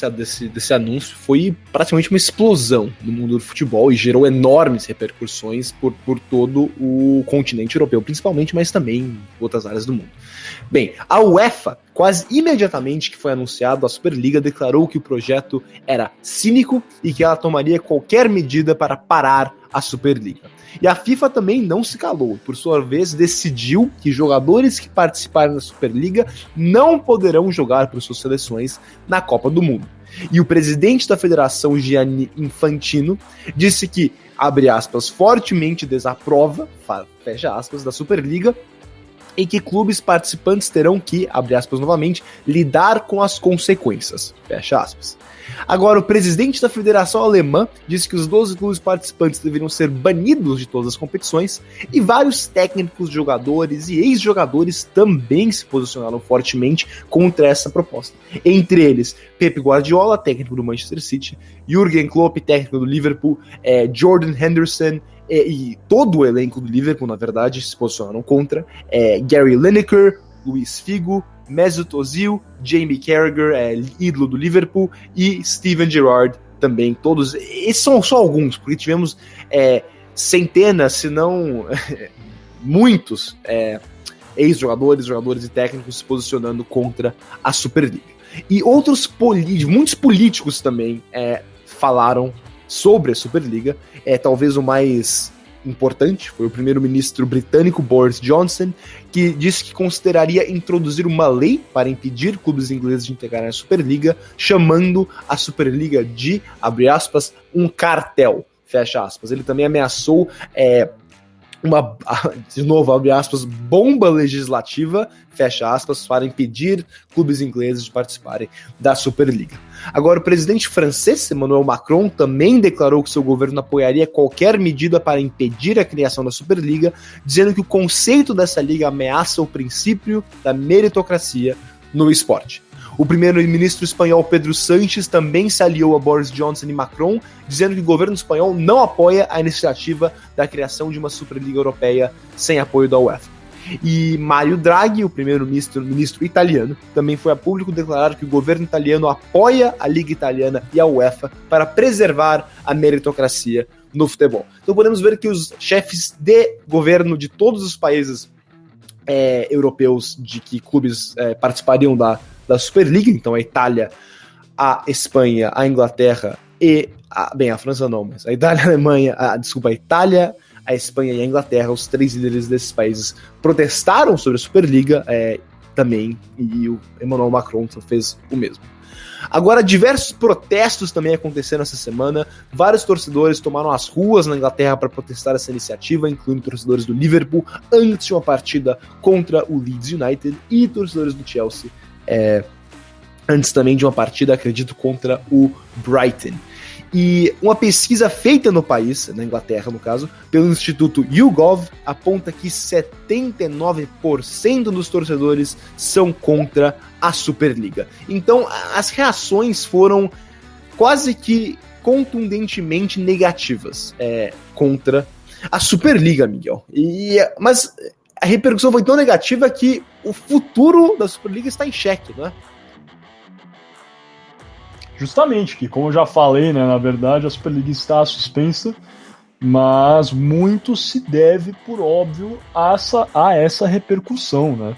desse anúncio foi praticamente uma explosão no mundo do futebol e gerou enormes repercussões por todo o continente europeu, principalmente, mas também em outras áreas do mundo. Bem, a UEFA, quase imediatamente que foi anunciado, a Superliga declarou que o projeto era cínico e que ela tomaria qualquer medida para parar a Superliga. E a FIFA também não se calou, por sua vez decidiu que jogadores que participarem da Superliga não poderão jogar por suas seleções na Copa do Mundo. E o presidente da federação, Gianni Infantino, disse que, abre aspas, fortemente desaprova, fecha aspas, da Superliga, em que clubes participantes terão que, abre aspas novamente, lidar com as consequências, fecha aspas. Agora, o presidente da Federação Alemã disse que os 12 clubes participantes deveriam ser banidos de todas as competições, e vários técnicos, jogadores e ex-jogadores também se posicionaram fortemente contra essa proposta. Entre eles, Pep Guardiola, técnico do Manchester City, Jürgen Klopp, técnico do Liverpool, Jordan Henderson, e todo o elenco do Liverpool, na verdade, se posicionaram contra, Gary Lineker, Luis Figo, Mesut Ozil, Jamie Carragher, ídolo do Liverpool, e Steven Gerrard também, todos, esses são só alguns, porque tivemos centenas, se não muitos ex-jogadores, jogadores e técnicos se posicionando contra a Superliga. E muitos políticos também falaram sobre a Superliga. Talvez o mais importante foi o primeiro-ministro britânico Boris Johnson, que disse que consideraria introduzir uma lei para impedir clubes ingleses de integrarem a Superliga, chamando a Superliga de, abre aspas, um cartel, fecha aspas. Ele também ameaçou de novo, abre aspas, bomba legislativa, fecha aspas, para impedir clubes ingleses de participarem da Superliga. Agora, o presidente francês, Emmanuel Macron, também declarou que seu governo apoiaria qualquer medida para impedir a criação da Superliga, dizendo que o conceito dessa liga ameaça o princípio da meritocracia no esporte. O primeiro-ministro espanhol Pedro Sánchez também se aliou a Boris Johnson e Macron, dizendo que o governo espanhol não apoia a iniciativa da criação de uma Superliga Europeia sem apoio da UEFA. E Mario Draghi, o primeiro-ministro italiano, também foi a público declarar que o governo italiano apoia a Liga Italiana e a UEFA para preservar a meritocracia no futebol. Então podemos ver que os chefes de governo de todos os países europeus de que clubes participariam da Superliga, então a Itália, a Espanha, a Inglaterra e a França não, mas a Itália, a Alemanha, a Itália, a Espanha e a Inglaterra, os três líderes desses países protestaram sobre a Superliga também, e o Emmanuel Macron fez o mesmo. Agora, diversos protestos também aconteceram essa semana. Vários torcedores tomaram as ruas na Inglaterra para protestar essa iniciativa, incluindo torcedores do Liverpool antes de uma partida contra o Leeds United, e torcedores do Chelsea antes também de uma partida, acredito, contra o Brighton. E uma pesquisa feita no país, na Inglaterra no caso, pelo Instituto YouGov, aponta que 79% dos torcedores são contra a Superliga. Então, as reações foram quase que contundentemente negativas contra a Superliga, Miguel. Mas a repercussão foi tão negativa que o futuro da Superliga está em xeque, não é? Justamente, que como eu já falei, né, na verdade a Superliga está suspensa, mas muito se deve, por óbvio, a essa repercussão, né?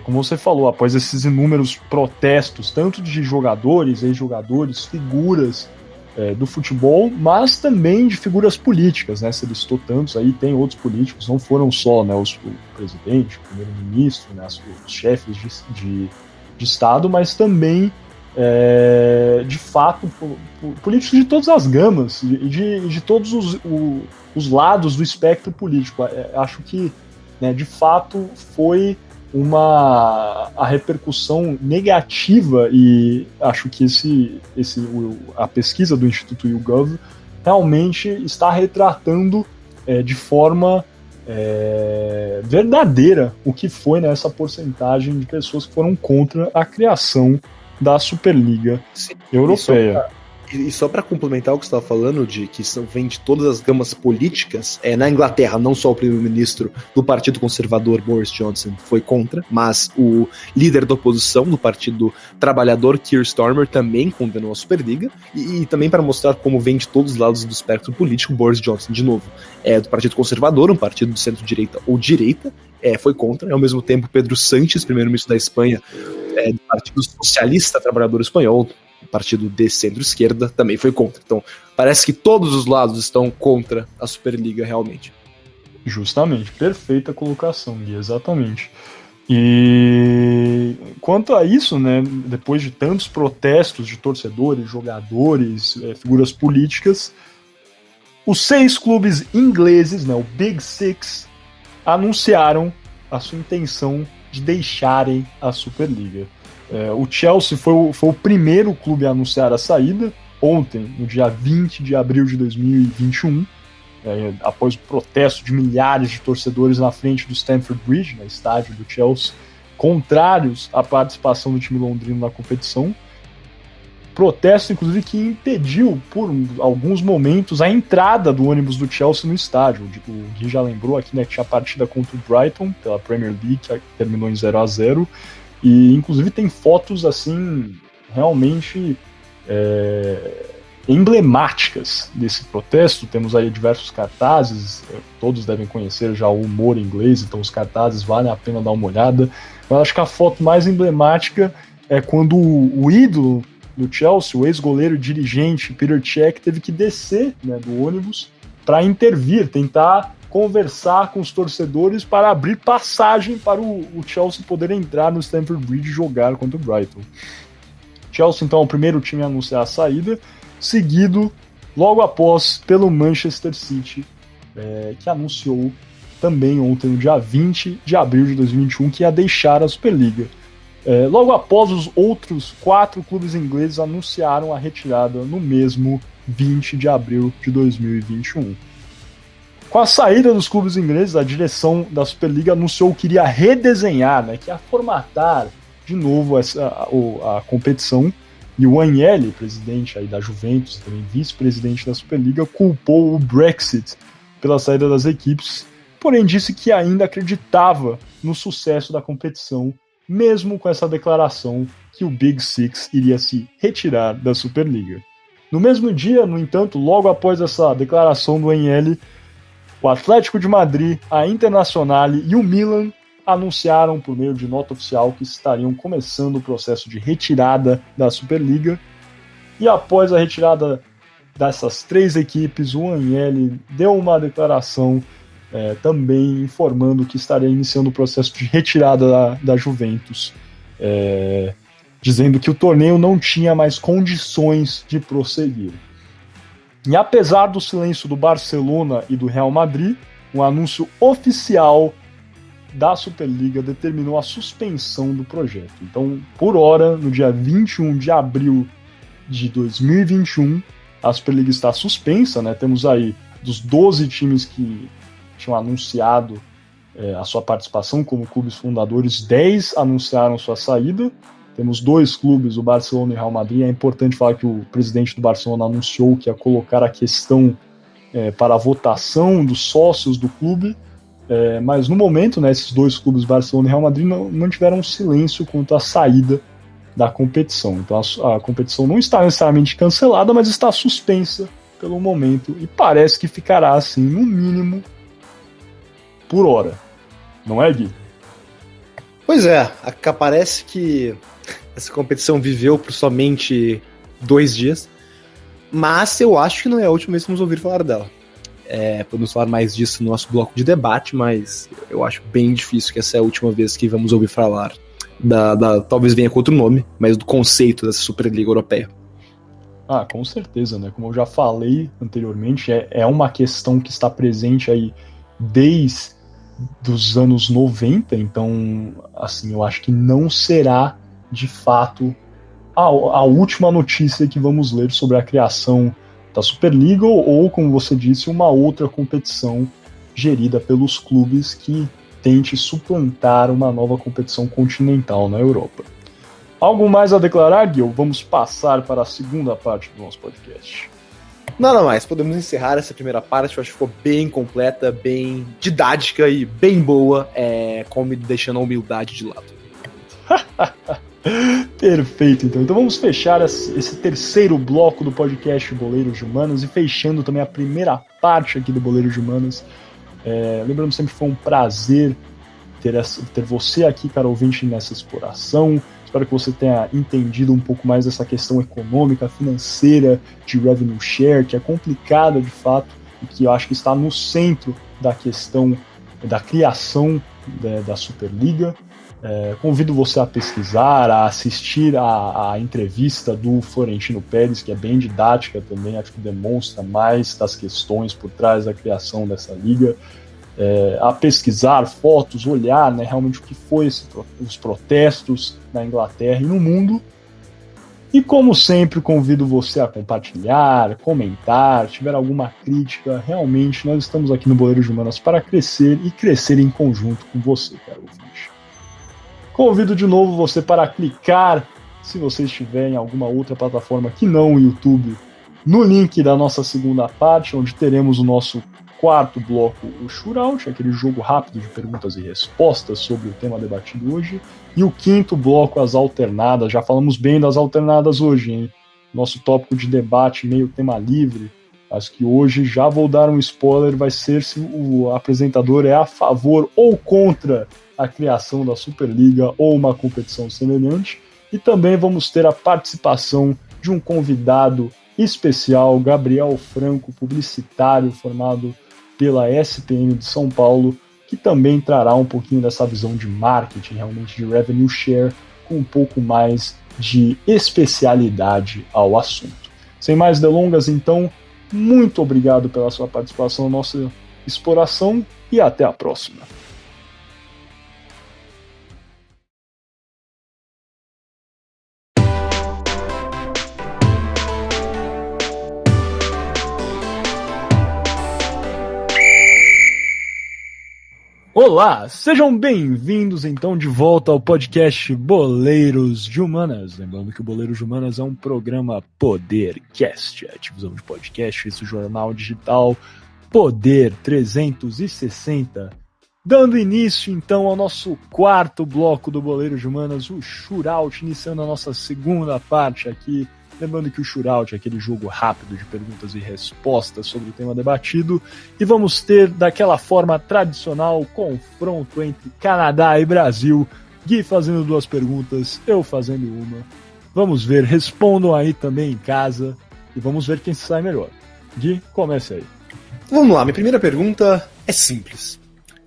Como você falou, após esses inúmeros protestos, tanto de jogadores, ex-jogadores, figuras do futebol, mas também de figuras políticas, né? Você listou tantos aí, tem outros políticos, não foram só, né, o presidente, o primeiro-ministro, né, os chefes de Estado, mas também de fato políticos de todas as gamas e de todos os lados do espectro político. Acho que, né, de fato foi a repercussão negativa, e acho que a pesquisa do Instituto YouGov realmente está retratando de forma verdadeira o que foi nessa porcentagem de pessoas que foram contra a criação da Superliga Europeia. E só para complementar o que você estava falando, de que vem de todas as gamas políticas, na Inglaterra, não só o primeiro-ministro do Partido Conservador, Boris Johnson, foi contra, mas o líder da oposição do Partido Trabalhador, Keir Starmer, também condenou a Superliga, e também para mostrar como vem de todos os lados do espectro político, Boris Johnson, de novo, do Partido Conservador, um partido de centro-direita ou direita, foi contra. Ao mesmo tempo, Pedro Sánchez, primeiro-ministro da Espanha, do Partido Socialista Trabalhador Espanhol, partido de centro-esquerda, também foi contra. Então, parece que todos os lados estão contra a Superliga realmente. Justamente, perfeita colocação, Gui, exatamente. E quanto a isso, né, depois de tantos protestos de torcedores, jogadores, figuras políticas, os 6 clubes ingleses, né, o Big Six, anunciaram a sua intenção de deixarem a Superliga. O Chelsea foi o primeiro clube a anunciar a saída, ontem, no dia 20 de abril de 2021, após o protesto de milhares de torcedores na frente do Stamford Bridge, né, estádio do Chelsea, contrários à participação do time londrino na competição. Protesto, inclusive, que impediu, por alguns momentos, a entrada do ônibus do Chelsea no estádio. O Gui já lembrou aqui, né, que tinha a partida contra o Brighton, pela Premier League, que terminou em 0-0, e, inclusive, tem fotos, assim, realmente emblemáticas desse protesto. Temos aí diversos cartazes, todos devem conhecer já o humor inglês, então os cartazes valem a pena dar uma olhada. Mas acho que a foto mais emblemática é quando o ídolo do Chelsea, o ex-goleiro e dirigente Peter Cech, teve que descer, né, do ônibus para intervir, tentar conversar com os torcedores para abrir passagem para o Chelsea poder entrar no Stamford Bridge e jogar contra o Brighton. Chelsea, então, é o primeiro time a anunciar a saída, seguido logo após pelo Manchester City, que anunciou também ontem, no dia 20 de abril de 2021, que ia deixar a Superliga. Logo após, os outros 4 clubes ingleses anunciaram a retirada no mesmo 20 de abril de 2021. Com a saída dos clubes ingleses, a direção da Superliga anunciou que iria redesenhar, né, que ia formatar de novo a competição, e o Agnelli, presidente aí da Juventus, também vice-presidente da Superliga, culpou o Brexit pela saída das equipes, porém disse que ainda acreditava no sucesso da competição, mesmo com essa declaração que o Big Six iria se retirar da Superliga. No mesmo dia, no entanto, logo após essa declaração do Agnelli, o Atlético de Madrid, a Internazionale e o Milan anunciaram por meio de nota oficial que estariam começando o processo de retirada da Superliga. E após a retirada dessas 3 equipes, o Agnelli deu uma declaração também informando que estaria iniciando o processo de retirada da Juventus, dizendo que o torneio não tinha mais condições de prosseguir. E apesar do silêncio do Barcelona e do Real Madrid, um anúncio oficial da Superliga determinou a suspensão do projeto. Então, por hora, no dia 21 de abril de 2021, a Superliga está suspensa, né? Temos aí, dos 12 times que tinham anunciado a sua participação como clubes fundadores, 10 anunciaram sua saída. Temos 2 clubes, o Barcelona e o Real Madrid. É importante falar que o presidente do Barcelona anunciou que ia colocar a questão para a votação dos sócios do clube, mas no momento, né, esses 2 clubes, Barcelona e Real Madrid, mantiveram um silêncio quanto à saída da competição. Então a competição não está necessariamente cancelada, mas está suspensa pelo momento e parece que ficará assim, no mínimo, por hora. Não é, Gui? Pois é, parece que essa competição viveu por somente 2 dias, mas eu acho que não é a última vez que vamos ouvir falar dela. Podemos falar mais disso no nosso bloco de debate, mas eu acho bem difícil que essa é a última vez que vamos ouvir falar talvez venha com outro nome, mas do conceito dessa Superliga Europeia. Com certeza, né? Como eu já falei anteriormente, é uma questão que está presente aí desde os anos 90, então, assim, eu acho que não será, de fato, a última notícia que vamos ler sobre a criação da Superliga ou, como você disse, uma outra competição gerida pelos clubes que tente suplantar uma nova competição continental na Europa. Algo mais a declarar, Gui? Vamos passar para a segunda parte do nosso podcast. Nada mais, podemos encerrar essa primeira parte. Eu acho que ficou bem completa, bem didática e bem boa, deixando a humildade de lado. Perfeito, então vamos fechar esse terceiro bloco do podcast Boleiros de Humanas e fechando também a primeira parte aqui do Boleiros de Humanas. Lembrando sempre que foi um prazer ter você aqui, cara ouvinte, nessa exploração. Espero que você tenha entendido um pouco mais dessa questão econômica, financeira, de revenue share, que é complicada de fato e que eu acho que está no centro da questão da criação da Superliga. Convido você a pesquisar, a assistir a entrevista do Florentino Pérez, que é bem didática também, acho que demonstra mais das questões por trás da criação dessa liga, a pesquisar fotos, olhar, né, realmente o que foi os protestos na Inglaterra e no mundo. E como sempre, convido você a compartilhar, comentar, se tiver alguma crítica. Realmente, nós estamos aqui no Boleiros de Humanas para crescer e crescer em conjunto com você, caro ouvinte. Convido de novo você para clicar, se você estiver em alguma outra plataforma que não o YouTube, no link da nossa segunda parte, onde teremos o nosso quarto bloco, o Shootout, aquele jogo rápido de perguntas e respostas sobre o tema debatido hoje, e o quinto bloco, as alternadas. Já falamos bem das alternadas hoje, hein? Nosso tópico de debate meio tema livre, acho que hoje já vou dar um spoiler, vai ser se o apresentador é a favor ou contra a criação da Superliga ou uma competição semelhante, e também vamos ter a participação de um convidado especial, Gabriel Franco, publicitário formado pela SPM de São Paulo, que também trará um pouquinho dessa visão de marketing, realmente de revenue share, com um pouco mais de especialidade ao assunto. Sem mais delongas, então, muito obrigado pela sua participação na nossa exploração e até a próxima. Olá, sejam bem-vindos então de volta ao podcast Boleiros de Humanas. Lembrando que o Boleiros de Humanas é um programa Podercast, a divisão de podcast, esse jornal digital Poder 360. Dando início então ao nosso quarto bloco do Boleiros de Humanas, o Shootout, iniciando a nossa segunda parte aqui. Lembrando que o Shootout é aquele jogo rápido de perguntas e respostas sobre o tema debatido. E vamos ter, daquela forma tradicional, confronto entre Canadá e Brasil. Gui fazendo 2 perguntas, eu fazendo uma. Vamos ver, respondam aí também em casa. E vamos ver quem sai melhor. Gui, comece aí. Vamos lá, minha primeira pergunta é simples.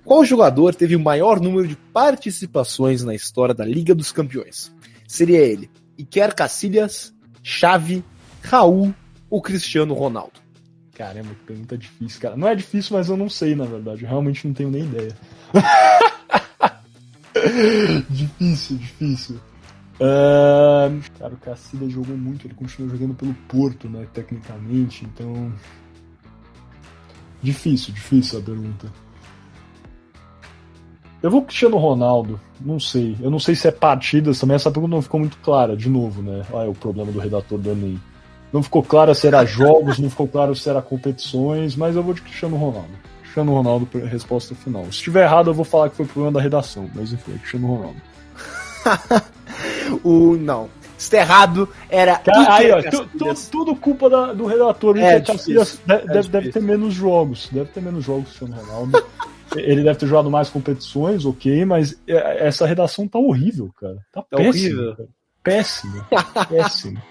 Qual jogador teve o maior número de participações na história da Liga dos Campeões? Seria ele Iker Casillas, Xavi, Raul ou Cristiano Ronaldo? Caramba, que pergunta difícil, cara. Não é difícil, mas eu não sei, na verdade. Eu realmente não tenho nem ideia. Difícil. Cara, o Casillas jogou muito, ele continua jogando pelo Porto, né, tecnicamente, então... Difícil a pergunta. Eu vou com Cristiano Ronaldo, não sei. Eu não sei se é partidas também, essa pergunta não ficou muito clara, de novo, né? É o problema do redator do Enem. Não ficou claro se era jogos, não ficou claro se era competições, mas eu vou de Cristiano Ronaldo. Cristiano Ronaldo, resposta final. Se estiver errado, eu vou falar que foi problema da redação, mas enfim, é Cristiano Ronaldo. Não. Se tá errado, era aí, ó, tudo culpa do redator. Deve ter menos jogos. Deve ter menos jogos, Cristiano Ronaldo. Ele deve ter jogado mais competições, ok, mas essa redação tá horrível, cara. Tá péssimo. Horrível. Cara. Péssimo.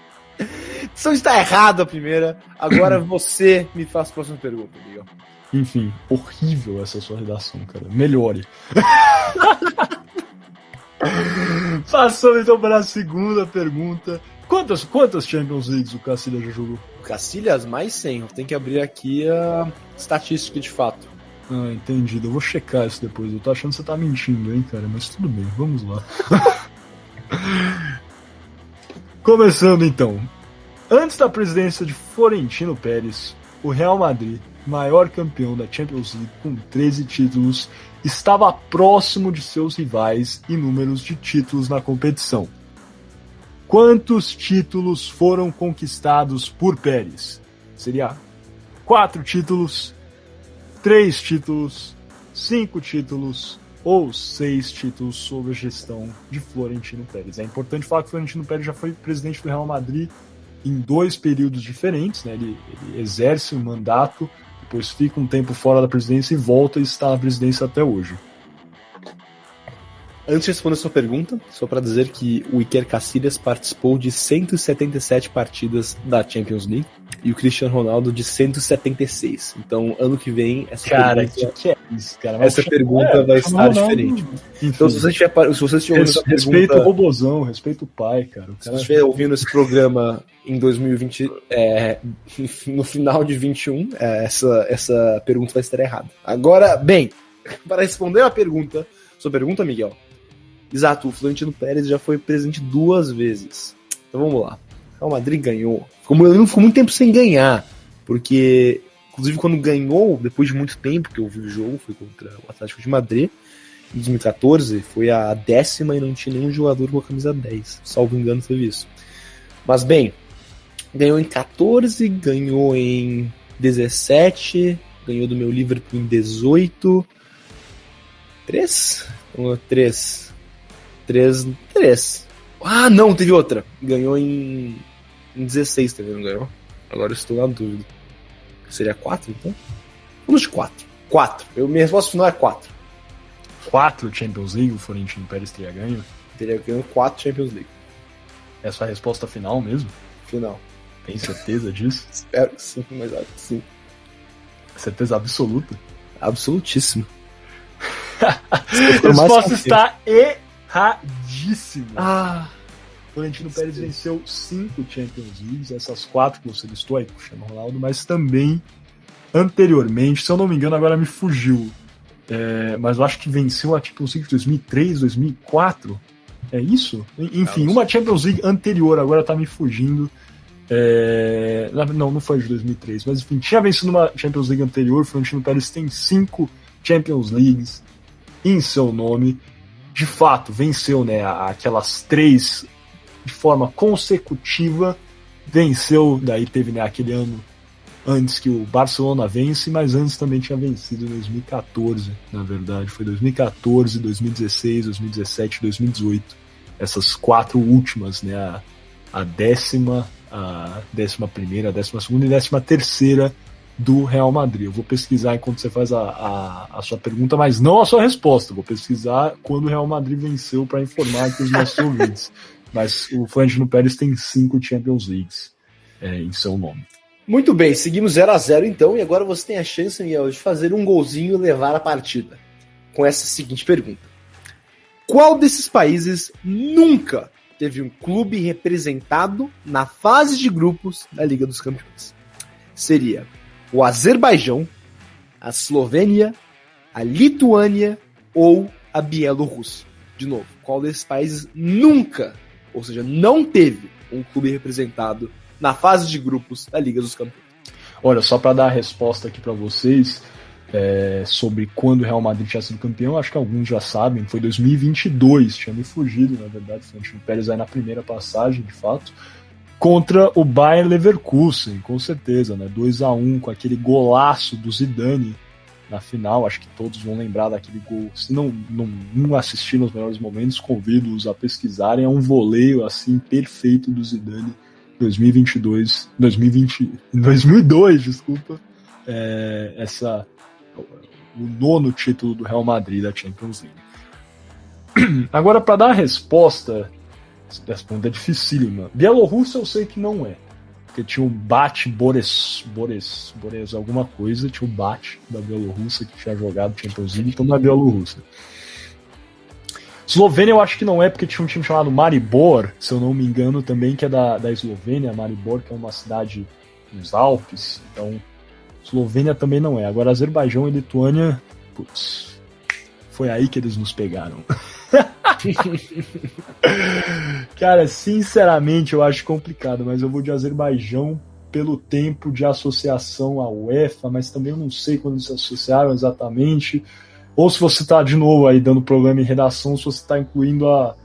Então está errado a primeira. Agora você me faz a próxima pergunta, Miguel. Enfim, horrível essa sua redação, cara. Melhore. Passando então para a segunda pergunta. Quantas Champions Leagues o Casillas já jogou? O Casillas mais 100. Tem que abrir aqui a estatística de fato. Ah, entendido. Eu vou checar isso depois. Eu tô achando que você tá mentindo, hein, cara? Mas tudo bem, vamos lá. Começando então. Antes da presidência de Florentino Pérez, o Real Madrid, maior campeão da Champions League com 13 títulos, estava próximo de seus rivais em números de títulos na competição. Quantos títulos foram conquistados por Pérez? Seria 4 títulos, 3 títulos, 5 títulos ou 6 títulos sob a gestão de Florentino Pérez. É importante falar que Florentino Pérez já foi presidente do Real Madrid em 2 períodos diferentes, né? Ele exerce o mandato, depois fica um tempo fora da presidência e volta e está na presidência até hoje. Antes de responder a sua pergunta, só para dizer que o Iker Casillas participou de 177 partidas da Champions League. e o Cristiano Ronaldo de 176. Então, ano que vem, essa Cara, pergunta, que é isso, cara? essa pergunta vai estar diferente. Então, se você estiver ouvindo essa respeito pergunta, o robozão, respeito o pai, cara. O se cara... você estiver ouvindo esse programa em 2020, no final de 21, essa pergunta vai estar errada. Agora, bem, para responder a pergunta, sua pergunta, Miguel, exato, o Florentino Pérez já foi presidente 2 vezes. Então vamos lá. O Real Madrid ganhou. Ficou muito tempo sem ganhar, porque, inclusive, quando ganhou, depois de muito tempo que eu vi o jogo, foi contra o Atlético de Madrid, em 2014, foi a 10ª e não tinha nenhum jogador com a camisa 10. Salvo engano, teve isso. Mas, bem, ganhou em 14, ganhou em 17, ganhou do meu Liverpool em 18. 3? 3. Ah, não, teve outra. Ganhou em 16 também, não ganhou? Agora eu estou na dúvida. Seria 4, então? Vamos de 4. 4. Minha resposta final é 4. 4 Champions League, o Florentino Pérez teria ganho? Teria ganho 4 Champions League. Essa é a resposta final mesmo? Final. Tem certeza disso? Espero que sim, mas acho que sim. Certeza absoluta? Absolutíssimo. A resposta está erradíssima. Florentino Pérez venceu 5 Champions Leagues, essas 4 que você listou aí, Cristiano Ronaldo, mas também anteriormente, se eu não me engano, agora me fugiu, mas eu acho que venceu a Champions League de 2003, 2004, é isso? Enfim, uma Champions League anterior, agora tá me fugindo, não foi de 2003, mas enfim, tinha vencido uma Champions League anterior. Florentino Pérez tem 5 Champions Leagues em seu nome, de fato, venceu, né, aquelas 3 de forma consecutiva, venceu, daí teve, né, aquele ano antes que o Barcelona vence, mas antes também tinha vencido em 2014, na verdade, foi 2014, 2016, 2017, 2018, essas 4 últimas, né, a 10ª, a 11ª, a 12ª e 13ª do Real Madrid. Eu vou pesquisar enquanto você faz a sua pergunta, mas não a sua resposta, eu vou pesquisar quando o Real Madrid venceu para informar aqui os nossos ouvintes. Mas o Florentino Pérez tem 5 Champions Leagues em seu nome. Muito bem, seguimos 0-0 então, e agora você tem a chance, Miguel, de fazer um golzinho e levar a partida. Com essa seguinte pergunta. Qual desses países nunca teve um clube representado na fase de grupos da Liga dos Campeões? Seria o Azerbaijão, a Eslovênia, a Lituânia ou a Bielorrússia? De novo, qual desses países nunca, ou seja, não teve um clube representado na fase de grupos da Liga dos Campeões? Olha, só para dar a resposta aqui para vocês sobre quando o Real Madrid tinha sido campeão, acho que alguns já sabem, foi 2022, tinha me fugido, na verdade, o Florentino Pérez aí na primeira passagem, de fato, contra o Bayer Leverkusen, com certeza, né? 2-1, com aquele golaço do Zidane na final. Acho que todos vão lembrar daquele gol. Se não assistiram os melhores momentos, convido-os a pesquisarem. É um voleio assim perfeito do Zidane 2002, desculpa. O 9º título do Real Madrid da Champions League. Agora, para dar a resposta, essa pergunta é dificílima. Bielorrússia eu sei que não é, porque tinha o Bate Boris alguma coisa, tinha o Bate da Bielorrússia que tinha jogado Champions League, então não é Bielorrússia. Eslovênia eu acho que não é, porque tinha um time chamado Maribor, se eu não me engano também, que é da Eslovênia, Maribor, que é uma cidade nos Alpes, então Eslovênia também não é. Agora Azerbaijão e Lituânia, putz, foi aí que eles nos pegaram. Cara, sinceramente eu acho complicado, mas eu vou de Azerbaijão pelo tempo de associação à UEFA, mas também eu não sei quando eles se associaram exatamente, ou se você está de novo aí dando problema em redação, se você está incluindo a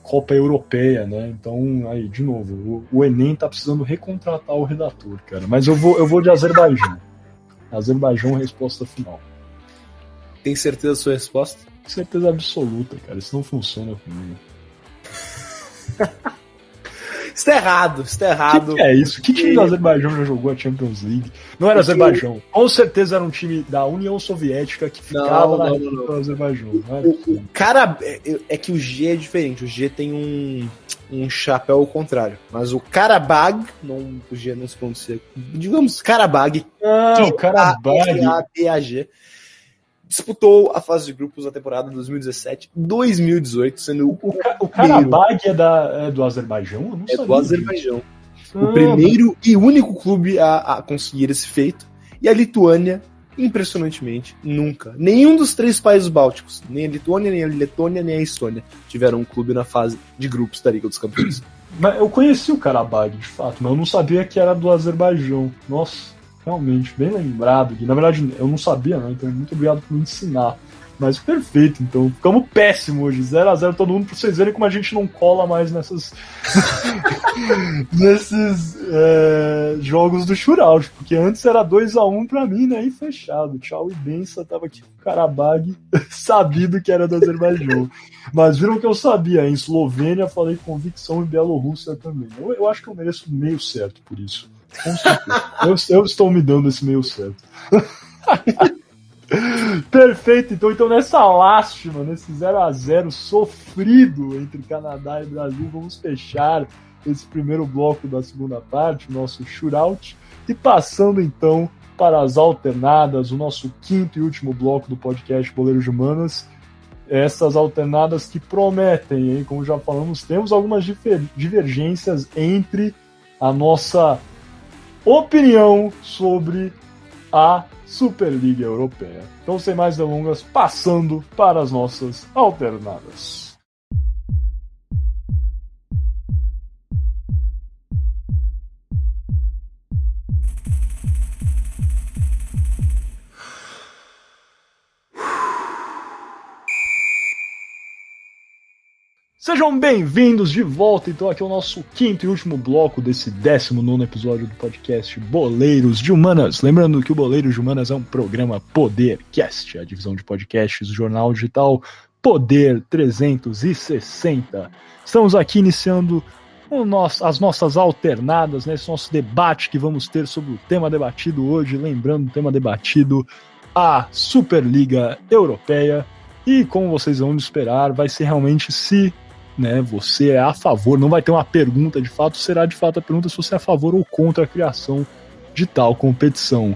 Copa Europeia, né? Então, aí, de novo, o Enem tá precisando recontratar o redator, cara, mas eu vou de Azerbaijão. Azerbaijão, resposta final. Tem certeza da sua resposta? Certeza absoluta, cara. Isso não funciona comigo. Isso tá errado, isso tá errado. Que é isso? Que time do Azerbaijão já jogou a Champions League? Não era Azerbaijão. Com certeza era um time da União Soviética que ficava no Azerbaijão. O cara... É que o G é diferente. O G tem um chapéu ao contrário. Mas o Qarabag, não podia não se pronunciar, digamos Qarabag, o Qarabag, disputou a fase de grupos na temporada 2017-2018, sendo o Qarabag é do Azerbaijão? Eu não sabia do Azerbaijão. O primeiro e único clube a conseguir esse feito. E a Lituânia, impressionantemente, nunca. Nenhum dos 3 países bálticos, nem a Lituânia, nem a Letônia, nem a Estônia, tiveram um clube na fase de grupos da Liga dos Campeões. Mas eu conheci o Qarabag, de fato, mas eu não sabia que era do Azerbaijão. Nossa, realmente, bem lembrado. Na verdade, eu não sabia, né? Então, muito obrigado por me ensinar. Mas perfeito, então. Ficamos péssimo hoje. 0-0 todo mundo, pra vocês verem como a gente não cola mais nesses jogos do shootout. Porque antes era 2-1 pra mim, né? E fechado. Tchau e benção. Tava aqui com o Qarabag, sabido que era do Azerbaijão. Mas viram que eu sabia. Em Eslovênia, falei convicção, e Bielorrússia também. Eu acho que eu mereço meio certo por isso. Com certeza. Eu estou me dando esse meio certo. Perfeito, então nessa lástima, nesse 0-0 sofrido entre Canadá e Brasil, vamos fechar esse primeiro bloco da segunda parte, o nosso shootout, e passando então para as alternadas, o nosso quinto e último bloco do podcast Boleiros de Humanas. Essas alternadas que prometem, hein? Como já falamos, temos algumas divergências entre a nossa opinião sobre a Superliga Europeia. Então, sem mais delongas, passando para as nossas alternadas. Sejam bem-vindos de volta, então, aqui ao nosso quinto e último bloco desse 19º episódio do podcast Boleiros de Humanas. Lembrando que o Boleiros de Humanas é um programa Podercast, a divisão de podcasts do jornal digital Poder 360. Estamos aqui iniciando as nossas alternadas, nesse nosso debate que vamos ter sobre o tema debatido hoje. Lembrando, o tema debatido, a Superliga Europeia. E, como vocês vão esperar, vai ser realmente se... você é a favor, não vai ter uma pergunta de fato, será de fato a pergunta se você é a favor ou contra a criação de tal competição.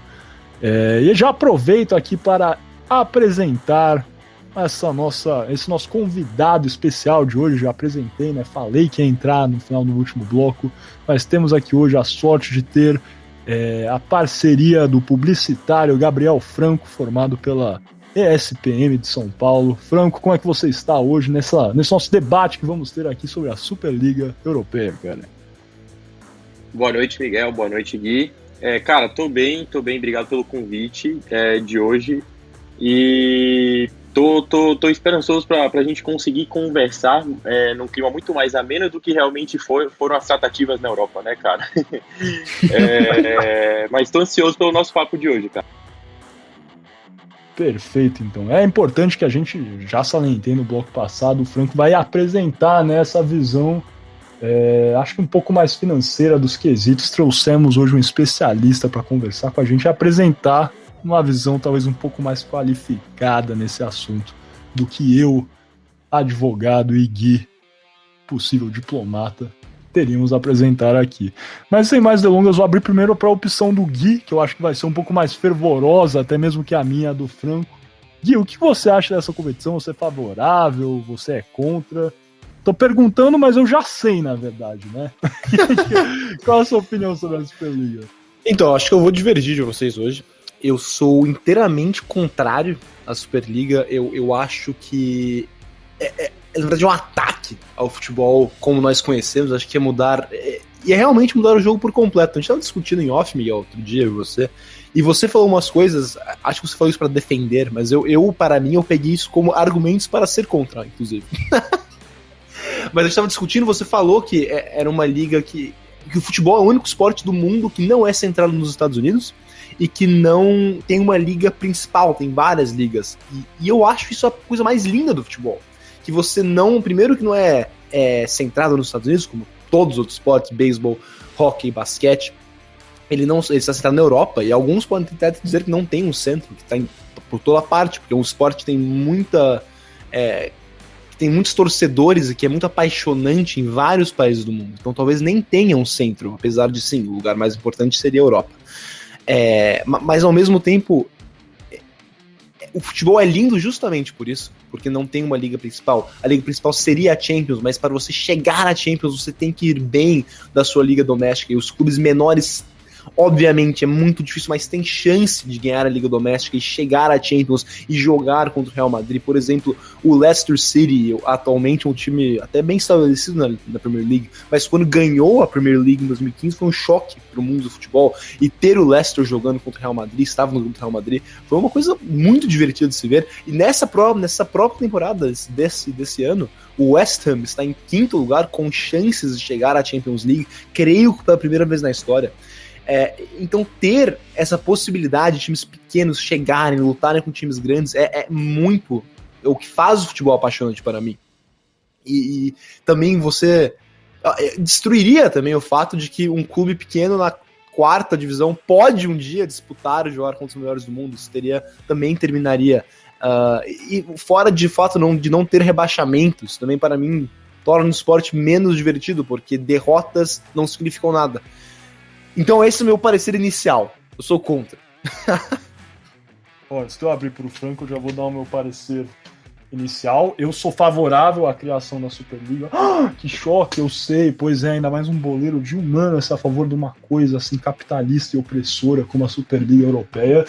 E já aproveito aqui para apresentar esse nosso convidado especial de hoje. Já apresentei, falei que ia entrar no final do último bloco, mas temos aqui hoje a sorte de ter a parceria do publicitário Gabriel Franco, formado pela ESPM de São Paulo. Franco, como é que você está hoje nesse nosso debate que vamos ter aqui sobre a Superliga Europeia, cara? Boa noite, Miguel. Boa noite, Gui. Cara, tô bem. Obrigado pelo convite de hoje. E tô esperançoso pra gente conseguir conversar num clima muito mais ameno do que realmente foram as tratativas na Europa, né, cara? Mas tô ansioso pelo nosso papo de hoje, cara. Perfeito, então. É importante que a gente, já salientei no bloco passado, o Franco vai apresentar essa visão, acho que um pouco mais financeira dos quesitos. Trouxemos hoje um especialista para conversar com a gente e apresentar uma visão talvez um pouco mais qualificada nesse assunto do que eu, advogado, e Gui, possível diplomata, teríamos a apresentar aqui. Mas sem mais delongas, vou abrir primeiro para a opção do Gui, que eu acho que vai ser um pouco mais fervorosa, até mesmo que a minha, do Franco. Gui, o que você acha dessa competição? Você é favorável? Você é contra? Tô perguntando, mas eu já sei, na verdade, né? Qual a sua opinião sobre a Superliga? Então, acho que eu vou divergir de vocês hoje. Eu sou inteiramente contrário à Superliga. Eu acho que na verdade, um ataque ao futebol como nós conhecemos. Acho que é mudar, e é realmente mudar o jogo por completo. A gente estava discutindo em off, Miguel, outro dia, e você falou umas coisas, acho que você falou isso para defender, mas para mim, eu peguei isso como argumentos para ser contra, inclusive. Mas a gente estava discutindo, você falou que era uma liga que o futebol é o único esporte do mundo que não é centrado nos Estados Unidos e que não tem uma liga principal, tem várias ligas. E eu acho isso a coisa mais linda do futebol. Que você não, primeiro que não é centrado nos Estados Unidos, como todos os outros esportes, beisebol, hóquei, basquete, ele está centrado na Europa, e alguns podem até dizer que não tem um centro, que está por toda parte, porque o esporte tem muita tem muitos torcedores e que é muito apaixonante em vários países do mundo. Então talvez nem tenha um centro, apesar de sim, o lugar mais importante seria a Europa. Mas ao mesmo tempo, o futebol é lindo justamente por isso, porque não tem uma liga principal. A liga principal seria a Champions, mas para você chegar à Champions, você tem que ir bem da sua liga doméstica, e os clubes menores, obviamente, é muito difícil, mas tem chance de ganhar a liga doméstica e chegar à Champions e jogar contra o Real Madrid. Por exemplo, o Leicester City, atualmente um time até bem estabelecido na Premier League, mas quando ganhou a Premier League em 2015 foi um choque para o mundo do futebol, e ter o Leicester jogando contra o Real Madrid, estava no grupo do Real Madrid, foi uma coisa muito divertida de se ver. E nessa própria temporada desse ano, o West Ham está em 5º lugar com chances de chegar à Champions League, creio que pela primeira vez na história. Então ter essa possibilidade de times pequenos chegarem, lutarem com times grandes é muito o que faz o futebol apaixonante para mim. E também você destruiria também o fato de que um clube pequeno na 4ª divisão pode um dia disputar e jogar contra os melhores do mundo. Isso também terminaria. E fora de fato de não ter rebaixamentos, também para mim torna o esporte menos divertido, porque derrotas não significam nada. Então esse é o meu parecer inicial. Eu sou contra. Antes que eu abrir para o Franco, eu já vou dar o meu parecer inicial. Eu sou favorável à criação da Superliga. Que choque, eu sei. Pois é, ainda mais um boleiro de humanas a favor de uma coisa assim capitalista e opressora como a Superliga Europeia.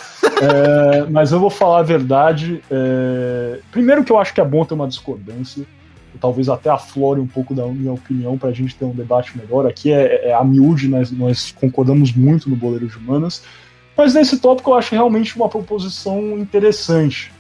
Mas eu vou falar a verdade. Primeiro que eu acho que é bom ter uma discordância. Talvez até aflore um pouco da minha opinião para a gente ter um debate melhor. Aqui a miúde, nós concordamos muito no boleiro de humanas, mas nesse tópico eu acho realmente uma proposição interessante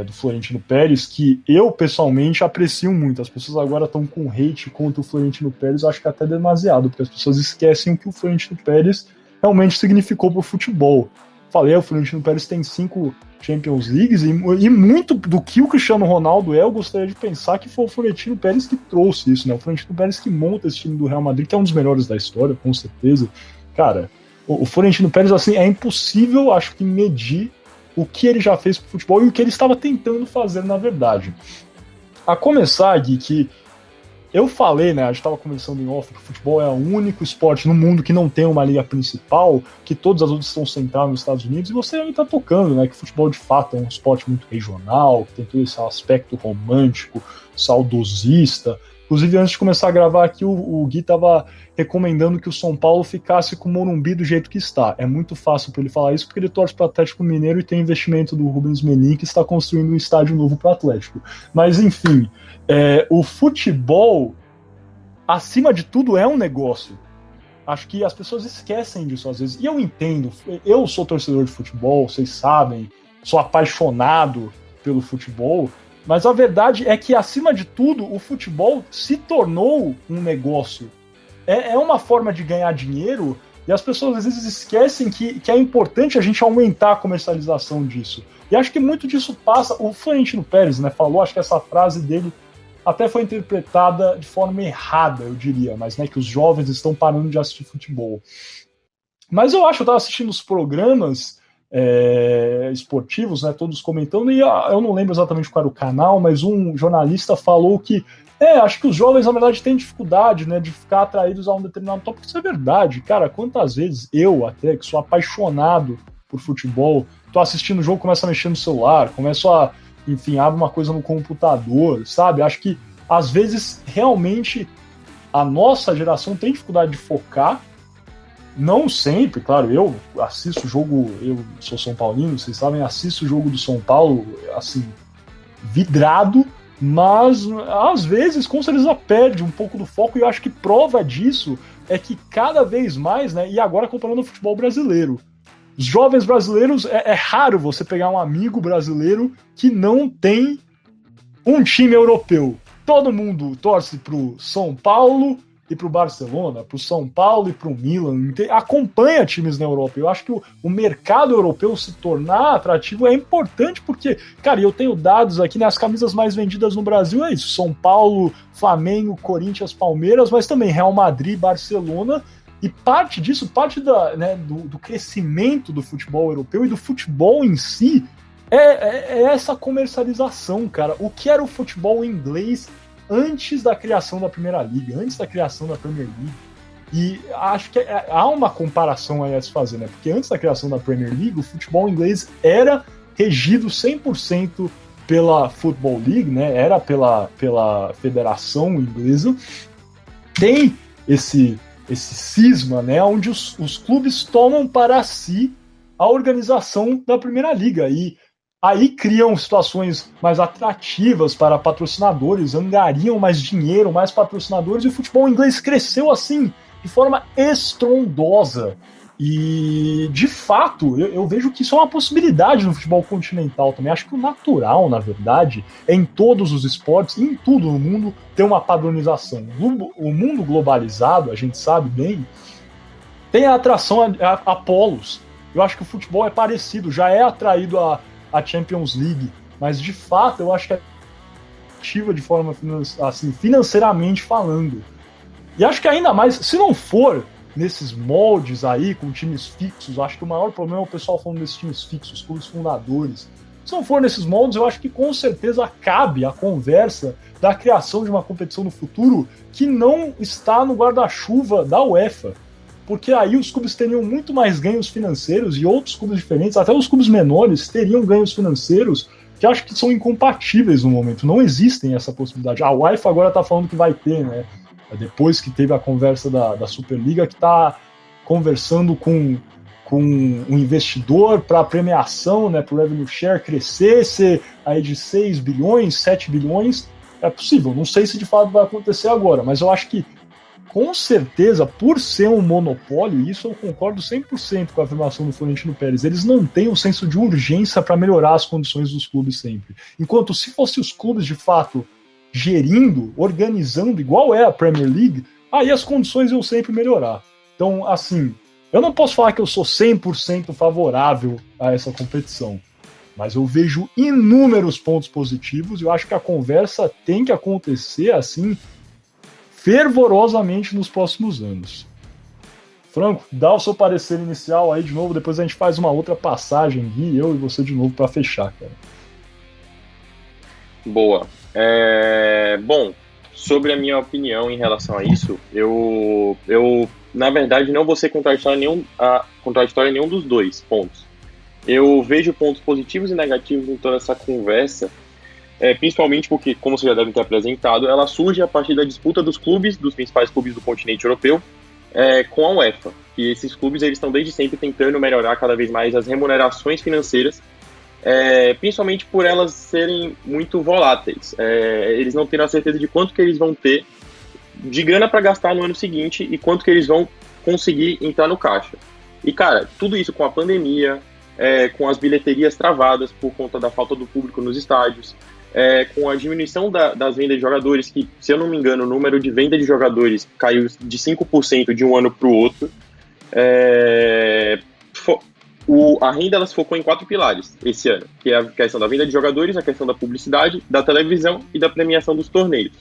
do Florentino Pérez, que eu pessoalmente aprecio muito. As pessoas agora estão com hate contra o Florentino Pérez, acho que até demasiado, porque as pessoas esquecem o que o Florentino Pérez realmente significou para o futebol. Falei, o Florentino Pérez tem 5 Champions Leagues e muito do que o Cristiano Ronaldo eu gostaria de pensar que foi o Florentino Pérez que trouxe isso, né? O Florentino Pérez que monta esse time do Real Madrid, que é um dos melhores da história, com certeza. Cara, o Florentino Pérez, assim, é impossível, acho que, medir o que ele já fez pro futebol e o que ele estava tentando fazer, na verdade. A começar, Gui, que eu falei, né, a gente estava conversando em off, que o futebol é o único esporte no mundo que não tem uma liga principal, que todas as outras estão centradas nos Estados Unidos, e você ainda está tocando, né, que o futebol de fato é um esporte muito regional, que tem todo esse aspecto romântico, saudosista. Inclusive, antes de começar a gravar aqui, o Gui estava recomendando que o São Paulo ficasse com o Morumbi do jeito que está. É muito fácil para ele falar isso, porque ele torce para o Atlético Mineiro e tem investimento do Rubens Menin, que está construindo um estádio novo para o Atlético. Mas, enfim, o futebol, acima de tudo, é um negócio. Acho que as pessoas esquecem disso às vezes. E eu entendo, eu sou torcedor de futebol, vocês sabem, sou apaixonado pelo futebol, mas a verdade é que, acima de tudo, o futebol se tornou um negócio. É uma forma de ganhar dinheiro, e as pessoas às vezes esquecem que é importante a gente aumentar a comercialização disso. E acho que muito disso passa. O Florentino Pérez, né, falou, acho que essa frase dele até foi interpretada de forma errada, eu diria, mas, né, que os jovens estão parando de assistir futebol. Mas eu estava assistindo os programas esportivos, né, todos comentando, e eu não lembro exatamente qual era o canal, mas um jornalista falou que acho que os jovens, na verdade, têm dificuldade, né, de ficar atraídos a um determinado tópico. Isso é verdade, cara. Quantas vezes eu, até, que sou apaixonado por futebol, tô assistindo o jogo, começo a mexer no celular, começo a, enfim, abro uma coisa no computador, sabe? Acho que, às vezes, realmente, a nossa geração tem dificuldade de focar. Não sempre, claro, eu assisto o jogo, eu sou São Paulino, vocês sabem, assisto o jogo do São Paulo, assim, vidrado, mas às vezes com certeza perde um pouco do foco, e eu acho que prova disso é que cada vez mais, né, e agora comparando o futebol brasileiro, os jovens brasileiros, é raro você pegar um amigo brasileiro que não tem um time europeu. Todo mundo torce pro São Paulo e pro Barcelona, pro São Paulo e pro Milan, acompanha times na Europa. Eu acho que o mercado europeu se tornar atrativo é importante, porque, cara, eu tenho dados aqui, né, as camisas mais vendidas no Brasil é isso, São Paulo, Flamengo, Corinthians, Palmeiras, mas também Real Madrid, Barcelona, e parte disso, parte do crescimento do futebol europeu e do futebol em si, é essa comercialização, cara. O que era o futebol inglês antes da criação da Primeira Liga, antes da criação da Premier League? E acho que há uma comparação aí a se fazer, né? Porque antes da criação da Premier League, o futebol inglês era regido 100% pela Football League, né? Era pela Federação Inglesa. Tem esse cisma, né? Onde os clubes tomam para si a organização da Primeira Liga. E aí criam situações mais atrativas para patrocinadores, angariam mais dinheiro, mais patrocinadores, e o futebol inglês cresceu assim, de forma estrondosa. E, de fato, eu vejo que isso é uma possibilidade no futebol continental também. Acho que o natural, na verdade, é em todos os esportes, em tudo no mundo, ter uma padronização. O mundo globalizado, a gente sabe bem, tem a atração a polos. Eu acho que o futebol é parecido, já é atraído a Champions League, mas, de fato, eu acho que é ativa de forma assim, financeiramente falando. E acho que ainda mais, se não for nesses moldes aí, com times fixos, acho que o maior problema é o pessoal falando desses times fixos, clubes fundadores. Se não for nesses moldes, eu acho que com certeza cabe a conversa da criação de uma competição no futuro que não está no guarda-chuva da UEFA. Porque aí os clubes teriam muito mais ganhos financeiros e outros clubes diferentes, até os clubes menores, teriam ganhos financeiros que acho que são incompatíveis no momento. Não existem essa possibilidade. A UEFA agora está falando que vai ter, né? Depois que teve a conversa da Superliga, que está conversando com um investidor para a premiação, né, para o revenue share crescer, ser aí de 6 bilhões, 7 bilhões. É possível, não sei se de fato vai acontecer agora, mas eu acho que, com certeza, por ser um monopólio, isso eu concordo 100% com a afirmação do Florentino Pérez, eles não têm um senso de urgência para melhorar as condições dos clubes sempre. Enquanto, se fossem os clubes, de fato, gerindo, organizando, igual é a Premier League, aí as condições iam sempre melhorar. Então, assim, eu não posso falar que eu sou 100% favorável a essa competição, mas eu vejo inúmeros pontos positivos e eu acho que a conversa tem que acontecer, assim, fervorosamente nos próximos anos. Franco, dá o seu parecer inicial aí de novo, depois a gente faz uma outra passagem, Gui, eu e você de novo para fechar, cara. Boa. Bom, sobre a minha opinião em relação a isso, eu na verdade não vou ser contraditório em nenhum dos dois pontos. Eu vejo pontos positivos e negativos em toda essa conversa, principalmente porque, como vocês já devem ter apresentado, ela surge a partir da disputa dos principais clubes do continente europeu, com a UEFA. E esses clubes eles estão desde sempre tentando melhorar cada vez mais as remunerações financeiras, principalmente por elas serem muito voláteis. Eles não têm a certeza de quanto que eles vão ter de grana para gastar no ano seguinte e quanto que eles vão conseguir entrar no caixa. E, cara, tudo isso com a pandemia, com as bilheterias travadas por conta da falta do público nos estádios, com a diminuição das vendas de jogadores, que, se eu não me engano, o número de venda de jogadores caiu de 5% de um ano para o outro. A renda ela se focou em 4 pilares esse ano, que é a questão da venda de jogadores, a questão da publicidade, da televisão e da premiação dos torneios.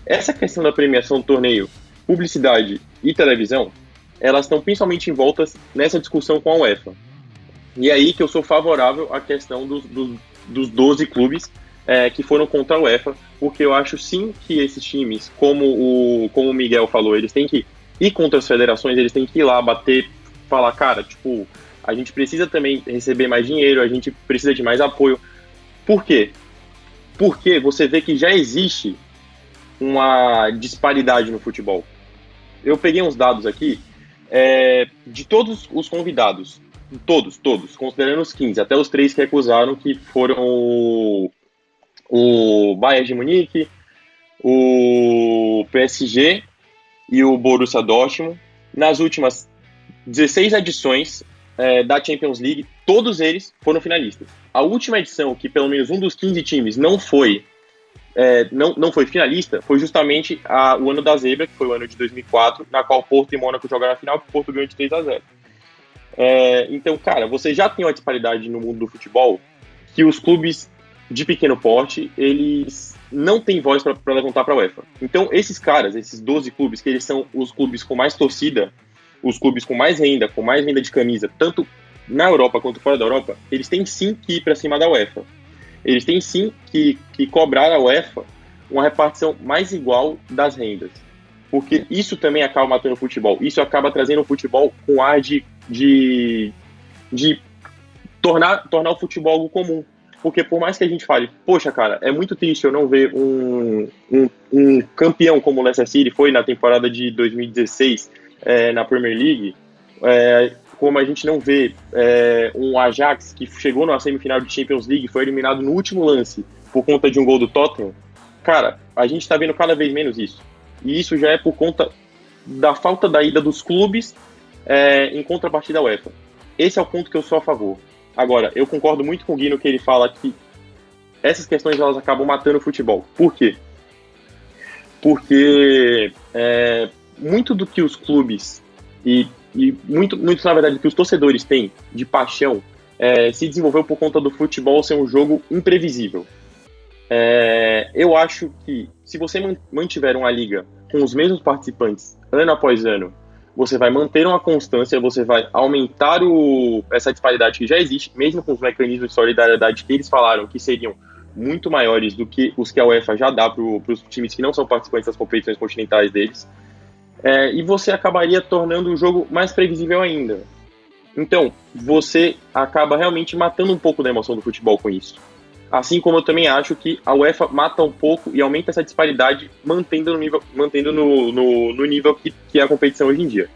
Essa questão da premiação do torneio, publicidade e televisão, elas estão principalmente envoltas nessa discussão com a UEFA. E é aí que eu sou favorável à questão dos 12 clubes que foram contra a UEFA, porque eu acho sim que esses times, como o Miguel falou, eles têm que ir contra as federações, eles têm que ir lá bater, falar, cara, tipo, a gente precisa também receber mais dinheiro, a gente precisa de mais apoio. Por quê? Porque você vê que já existe uma disparidade no futebol. Eu peguei uns dados aqui de todos os convidados, todos, considerando os 15, até os 3 que recusaram, que foram o Bayern de Munique, o PSG e o Borussia Dortmund. Nas últimas 16 edições da Champions League, todos eles foram finalistas. A última edição, que pelo menos um dos 15 times não foi finalista, foi justamente o ano da zebra, que foi o ano de 2004, na qual Porto e Mônaco jogaram a final, que o Porto ganhou de 3-0. Então, cara, você já tem uma disparidade no mundo do futebol, que os clubes de pequeno porte, eles não têm voz para levantar para a UEFA. Então, esses caras, esses 12 clubes, que eles são os clubes com mais torcida, os clubes com mais renda de camisa, tanto na Europa quanto fora da Europa, eles têm sim que ir para cima da UEFA. Eles têm sim que cobrar a UEFA uma repartição mais igual das rendas. Porque isso também acaba matando o futebol. Isso acaba trazendo o futebol com ar de tornar o futebol algo comum. Porque por mais que a gente fale, poxa, cara, é muito triste eu não ver um campeão como o Leicester City foi na temporada de 2016 na Premier League, como a gente não vê um Ajax que chegou na semifinal de Champions League e foi eliminado no último lance por conta de um gol do Tottenham, cara, a gente tá vendo cada vez menos isso. E isso já é por conta da falta da ida dos clubes em contrapartida à UEFA. Esse é o ponto que eu sou a favor. Agora, eu concordo muito com o Gui no que ele fala que essas questões elas acabam matando o futebol. Por quê? Porque muito do que os clubes e muito, na verdade, do que os torcedores têm de paixão se desenvolveu por conta do futebol ser um jogo imprevisível. Eu acho que se você mantiver uma liga com os mesmos participantes ano após ano, você vai manter uma constância, você vai aumentar essa disparidade que já existe, mesmo com os mecanismos de solidariedade que eles falaram que seriam muito maiores do que os que a UEFA já dá para os times que não são participantes das competições continentais deles, e você acabaria tornando o jogo mais previsível ainda. Então, você acaba realmente matando um pouco da emoção do futebol com isso. Assim como eu também acho que a UEFA mata um pouco e aumenta essa disparidade, mantendo no nível que é a competição hoje em dia.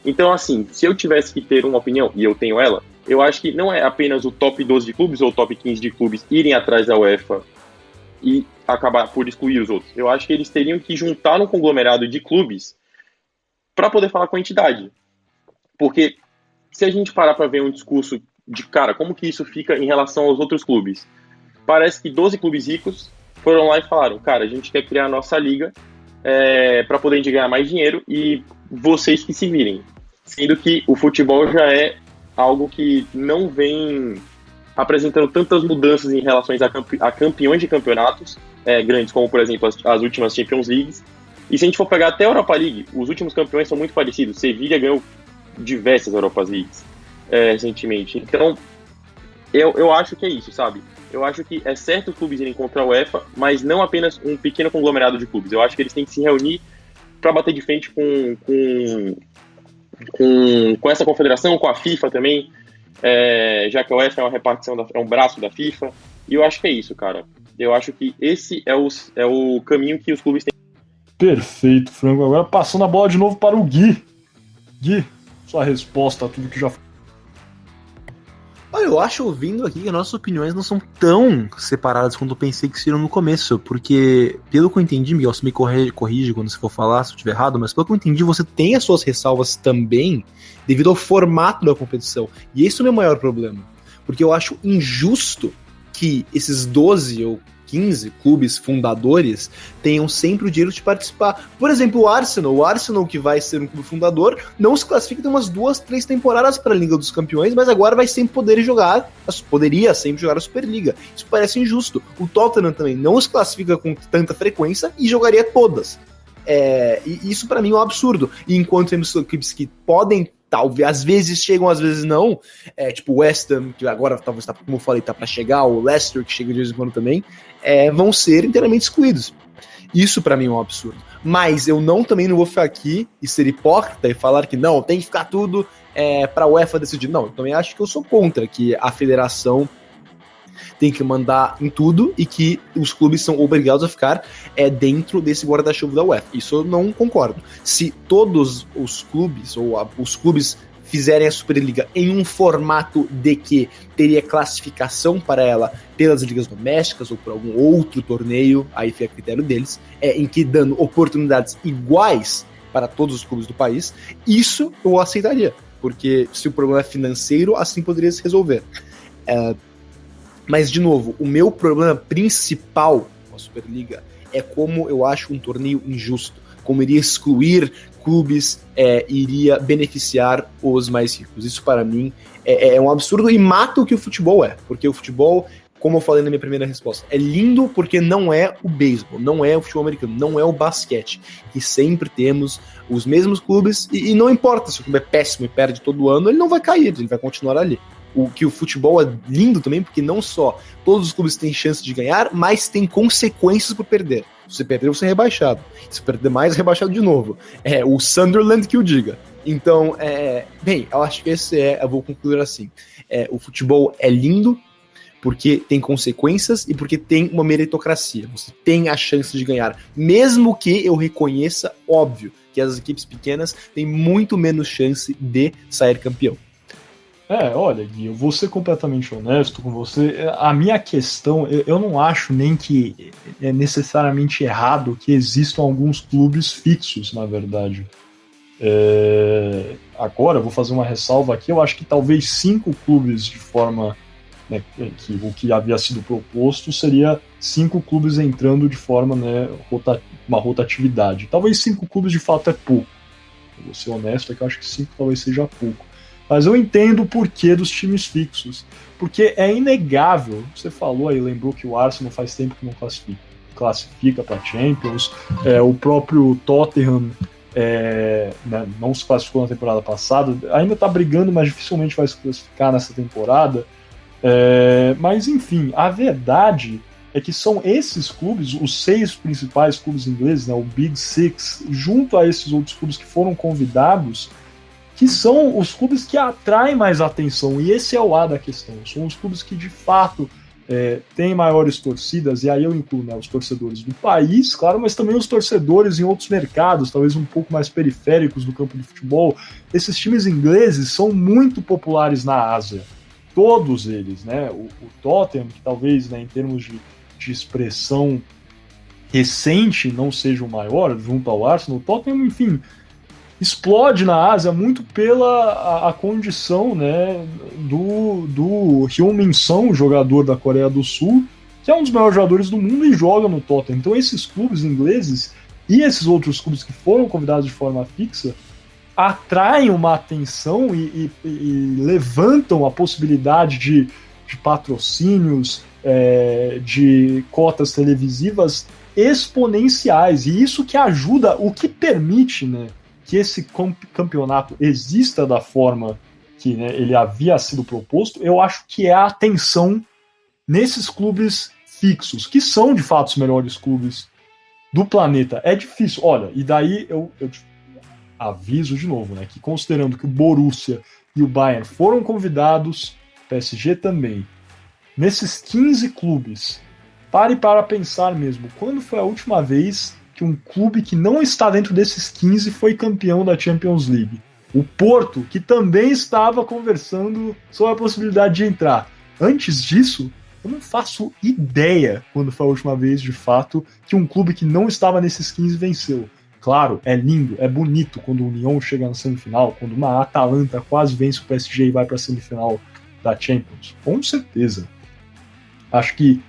Então, assim, se eu tivesse que ter uma opinião, e eu tenho ela, eu acho que não é apenas o top 12 de clubes ou o top 15 de clubes irem atrás da UEFA e acabar por excluir os outros. Eu acho que eles teriam que juntar um conglomerado de clubes para poder falar com a entidade. Porque se a gente parar para ver um discurso de, cara, como que isso fica em relação aos outros clubes? Parece que 12 clubes ricos foram lá e falaram, cara, a gente quer criar a nossa liga para poder a gente ganhar mais dinheiro e vocês que se virem. Sendo que o futebol já é algo que não vem apresentando tantas mudanças em relação a campeões de campeonatos grandes, como, por exemplo, as últimas Champions Leagues. E se a gente for pegar até a Europa League, os últimos campeões são muito parecidos. Sevilla ganhou diversas Europa Leagues recentemente. Então, eu acho que é isso, sabe? Eu acho que é certo os clubes irem contra a UEFA, mas não apenas um pequeno conglomerado de clubes. Eu acho que eles têm que se reunir para bater de frente com essa confederação, com a FIFA também, já que a UEFA é uma repartição, é um braço da FIFA. E eu acho que é isso, cara. Eu acho que esse é o caminho que os clubes têm. Perfeito, Franco. Agora passando a bola de novo para o Gui. Gui, sua resposta a tudo que já foi. Olha, eu acho, ouvindo aqui, que nossas opiniões não são tão separadas quanto eu pensei que seriam no começo, porque, pelo que eu entendi, Miguel, você me corrige quando você for falar, se eu estiver errado, mas pelo que eu entendi, você tem as suas ressalvas também devido ao formato da competição, e esse é o meu maior problema, porque eu acho injusto que esses 12 ou 15 clubes fundadores tenham sempre o direito de participar. Por exemplo, o Arsenal, que vai ser um clube fundador, não se classifica tem umas 2-3 temporadas para a Liga dos Campeões, mas agora vai sempre poderia sempre jogar a Superliga. Isso parece injusto. O Tottenham também não se classifica com tanta frequência e jogaria todas. E isso para mim é um absurdo. E enquanto temos equipes que podem, talvez, às vezes chegam, às vezes não, tipo o West Ham, que agora talvez, como eu falei, tá para chegar, o Leicester, que chega de vez em quando também, vão ser inteiramente excluídos. Isso para mim é um absurdo. Mas eu também não vou ficar aqui e ser hipócrita e falar que não, tem que ficar tudo para a UEFA decidir. Não, eu também acho que eu sou contra que a federação tem que mandar em tudo e que os clubes são obrigados a ficar dentro desse guarda-chuva da UEFA. Isso eu não concordo. Se todos os clubes, ou os clubes fizerem a Superliga em um formato de que teria classificação para ela pelas ligas domésticas ou por algum outro torneio, aí fica a critério deles, em que dando oportunidades iguais para todos os clubes do país, isso eu aceitaria, porque se o problema é financeiro, assim poderia se resolver. Mas, de novo, o meu problema principal com a Superliga é como eu acho um torneio injusto, como iria excluir clubes, iria beneficiar os mais ricos. Isso, para mim, é um absurdo e mata o que o futebol é, porque o futebol como eu falei na minha primeira resposta, é lindo porque não é o beisebol, não é o futebol americano, não é o basquete, que sempre temos os mesmos clubes, e não importa se o clube é péssimo e perde todo ano, ele não vai cair, ele vai continuar ali. O futebol é lindo também porque não só todos os clubes têm chance de ganhar, mas tem consequências por perder. Se você perder, você é rebaixado. Se perder mais, é rebaixado de novo. É o Sunderland que o diga. Então, bem, eu acho que eu vou concluir assim. O futebol é lindo porque tem consequências e porque tem uma meritocracia. Você tem a chance de ganhar. Mesmo que eu reconheça, óbvio, que as equipes pequenas têm muito menos chance de sair campeão. Olha, Gui, eu vou ser completamente honesto com você. A minha questão, eu não acho nem que é necessariamente errado que existam alguns clubes fixos, na verdade. Agora, eu vou fazer uma ressalva aqui. Eu acho que talvez 5 clubes de forma... Né, que o que havia sido proposto seria 5 clubes entrando de forma, né, uma rotatividade. Talvez 5 clubes de fato é pouco. Eu vou ser honesto, é que eu acho que 5 talvez seja pouco. Mas eu entendo o porquê dos times fixos. Porque é inegável. Você falou aí, lembrou que o Arsenal faz tempo que não classifica para Champions. O próprio Tottenham né, não se classificou na temporada passada. Ainda está brigando, mas dificilmente vai se classificar nessa temporada. Mas enfim, a verdade é que são esses clubes, os 6 principais clubes ingleses, né, o Big Six, junto a esses outros clubes que foram convidados, que são os clubes que atraem mais atenção, e esse é o A da questão. São os clubes que de fato têm maiores torcidas, e aí eu incluo, né, os torcedores do país, claro, mas também os torcedores em outros mercados, talvez um pouco mais periféricos do campo de futebol. Esses times ingleses são muito populares na Ásia, todos eles, né? O Tottenham, que talvez, né, em termos de expressão recente não seja o maior, junto ao Arsenal, o Tottenham, enfim, explode na Ásia muito pela a condição, né, do Heung-min Son, jogador da Coreia do Sul, que é um dos maiores jogadores do mundo e joga no Tottenham. Então esses clubes ingleses e esses outros clubes que foram convidados de forma fixa atraem uma atenção e levantam a possibilidade de patrocínios, de cotas televisivas exponenciais, e isso que ajuda, o que permite, né, que esse campeonato exista da forma que, né, ele havia sido proposto. Eu acho que é a atenção nesses clubes fixos, que são de fato os melhores clubes do planeta. É difícil, olha, e daí eu aviso de novo, né, que considerando que o Borussia e o Bayern foram convidados, PSG também, nesses 15 clubes, pare para pensar mesmo, quando foi a última vez que um clube que não está dentro desses 15 foi campeão da Champions League? O Porto, que também estava conversando sobre a possibilidade de entrar. Antes disso, eu não faço ideia quando foi a última vez, de fato, que um clube que não estava nesses 15 venceu. Claro, é lindo, é bonito quando o Lyon chega na semifinal, quando uma Atalanta quase vence o PSG e vai para a semifinal da Champions. Com certeza. Acho que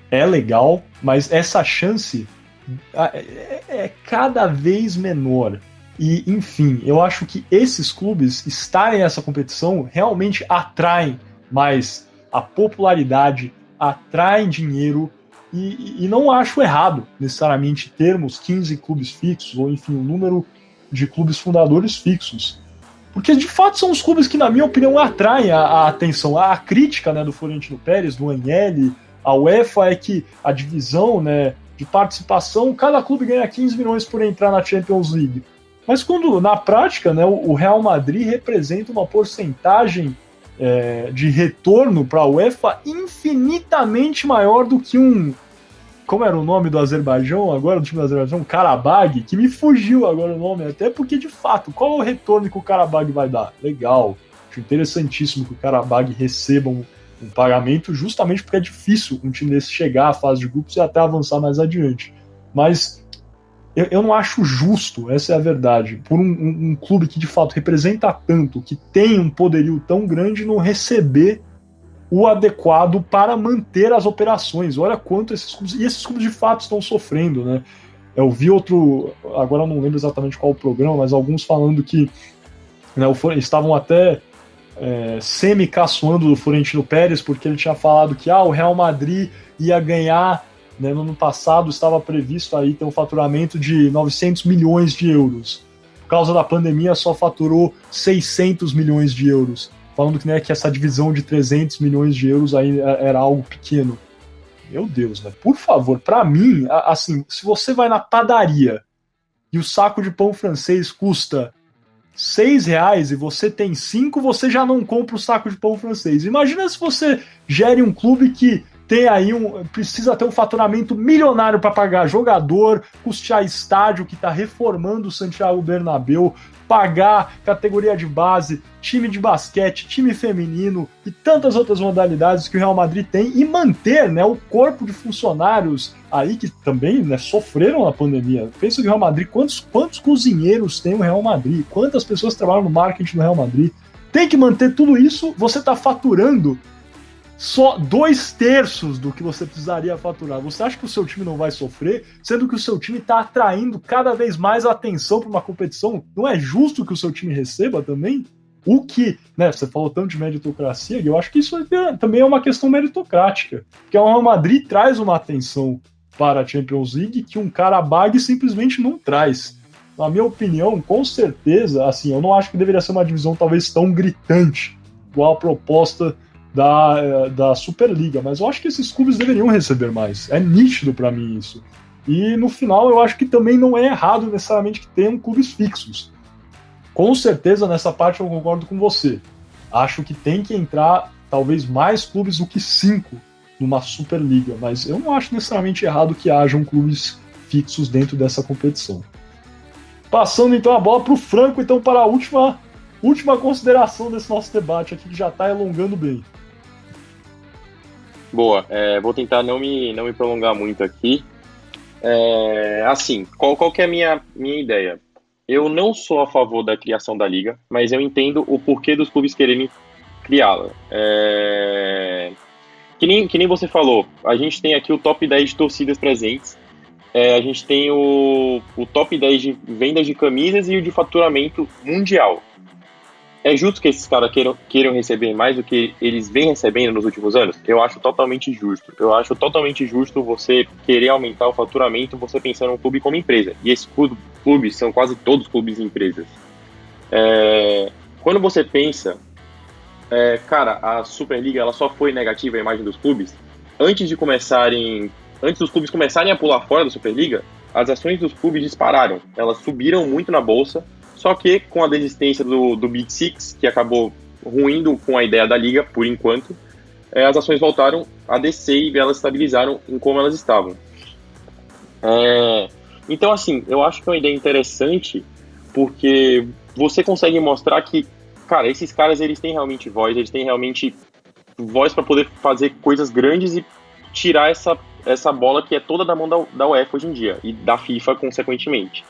é legal, mas essa chance é cada vez menor. E, enfim, eu acho que esses clubes estarem nessa competição realmente atraem mais a popularidade, atraem dinheiro, e não acho errado necessariamente termos 15 clubes fixos, ou enfim, um número de clubes fundadores fixos. Porque de fato são os clubes que, na minha opinião, atraem a atenção. A crítica, né, do Florentino Pérez, do Agnelli, a UEFA é que a divisão, né, de participação, cada clube ganha 15 milhões por entrar na Champions League. Mas quando, na prática, né, o Real Madrid representa uma porcentagem de retorno para a UEFA infinitamente maior do que como era o nome do Azerbaijão agora, do time do Azerbaijão? Karabag, que me fugiu agora o nome, até porque, de fato, qual é o retorno que o Karabag vai dar? Legal, acho interessantíssimo que o Karabag receba um pagamento, justamente porque é difícil um time desse chegar à fase de grupos e até avançar mais adiante. Mas eu não acho justo, essa é a verdade, por um clube que de fato representa tanto, que tem um poderio tão grande, não receber o adequado para manter as operações. Olha quanto esses clubes, e esses clubes de fato estão sofrendo, né? Eu vi outro, agora eu não lembro exatamente qual o programa, mas alguns falando que, né, estavam até semi-caçoando do Florentino Pérez, porque ele tinha falado que o Real Madrid ia ganhar, né, no ano passado estava previsto aí ter um faturamento de 900 milhões de euros. Por causa da pandemia só faturou 600 milhões de euros. Falando que, né, que essa divisão de 300 milhões de euros aí era algo pequeno. Meu Deus, né? Por favor, para mim, assim, se você vai na padaria e o saco de pão francês custa R$6 e você tem 5, você já não compra o saco de pão francês. Imagina se você gere um clube que tem aí precisa ter um faturamento milionário para pagar jogador, custear estádio que está reformando o Santiago Bernabéu, pagar categoria de base, time de basquete, time feminino e tantas outras modalidades que o Real Madrid tem, e manter, né, o corpo de funcionários aí que também, né, sofreram na pandemia. Pensa que o Real Madrid, quantos cozinheiros tem o Real Madrid, quantas pessoas trabalham no marketing do Real Madrid. Tem que manter tudo isso, você está faturando só 2/3 do que você precisaria faturar. Você acha que o seu time não vai sofrer, sendo que o seu time está atraindo cada vez mais atenção para uma competição? Não é justo que o seu time receba também? O que, né, você falou tanto de meritocracia, e eu acho que isso também é uma questão meritocrática, porque o Real Madrid traz uma atenção para a Champions League que um cara bag simplesmente não traz. Na minha opinião, com certeza, assim, eu não acho que deveria ser uma divisão talvez tão gritante, igual a proposta da Superliga, mas eu acho que esses clubes deveriam receber mais. É nítido para mim isso. E no final eu acho que também não é errado necessariamente que tenham clubes fixos. Com certeza nessa parte eu concordo com você. Acho que tem que entrar talvez mais clubes do que 5 numa Superliga, mas eu não acho necessariamente errado que hajam clubes fixos dentro dessa competição. Passando então a bola para o Franco, então, para a última consideração desse nosso debate aqui, que já está alongando bem. Boa, vou tentar não me prolongar muito aqui. Assim, qual que é a minha ideia? Eu não sou a favor da criação da liga, mas eu entendo o porquê dos clubes quererem criá-la. Que nem você falou, a gente tem aqui o top 10 de torcidas presentes, a gente tem o top 10 de vendas de camisas e o de faturamento mundial. É justo que esses caras queiram receber mais do que eles vêm recebendo nos últimos anos? Eu acho totalmente justo. Eu acho totalmente justo você querer aumentar o faturamento, você pensando num clube como empresa. E esses clubes são quase todos clubes e empresas. Quando você pensa, cara, a Superliga ela só foi negativa a imagem dos clubes. Antes dos clubes começarem a pular fora da Superliga, as ações dos clubes dispararam. Elas subiram muito na bolsa. Só que com a desistência do Big Six, que acabou ruindo com a ideia da liga, por enquanto, as ações voltaram a descer e elas estabilizaram em como elas estavam. Então, assim, eu acho que é uma ideia interessante, porque você consegue mostrar que, cara, esses caras, eles têm realmente voz para poder fazer coisas grandes e tirar essa bola que é toda da mão da UEFA hoje em dia, e da FIFA, consequentemente.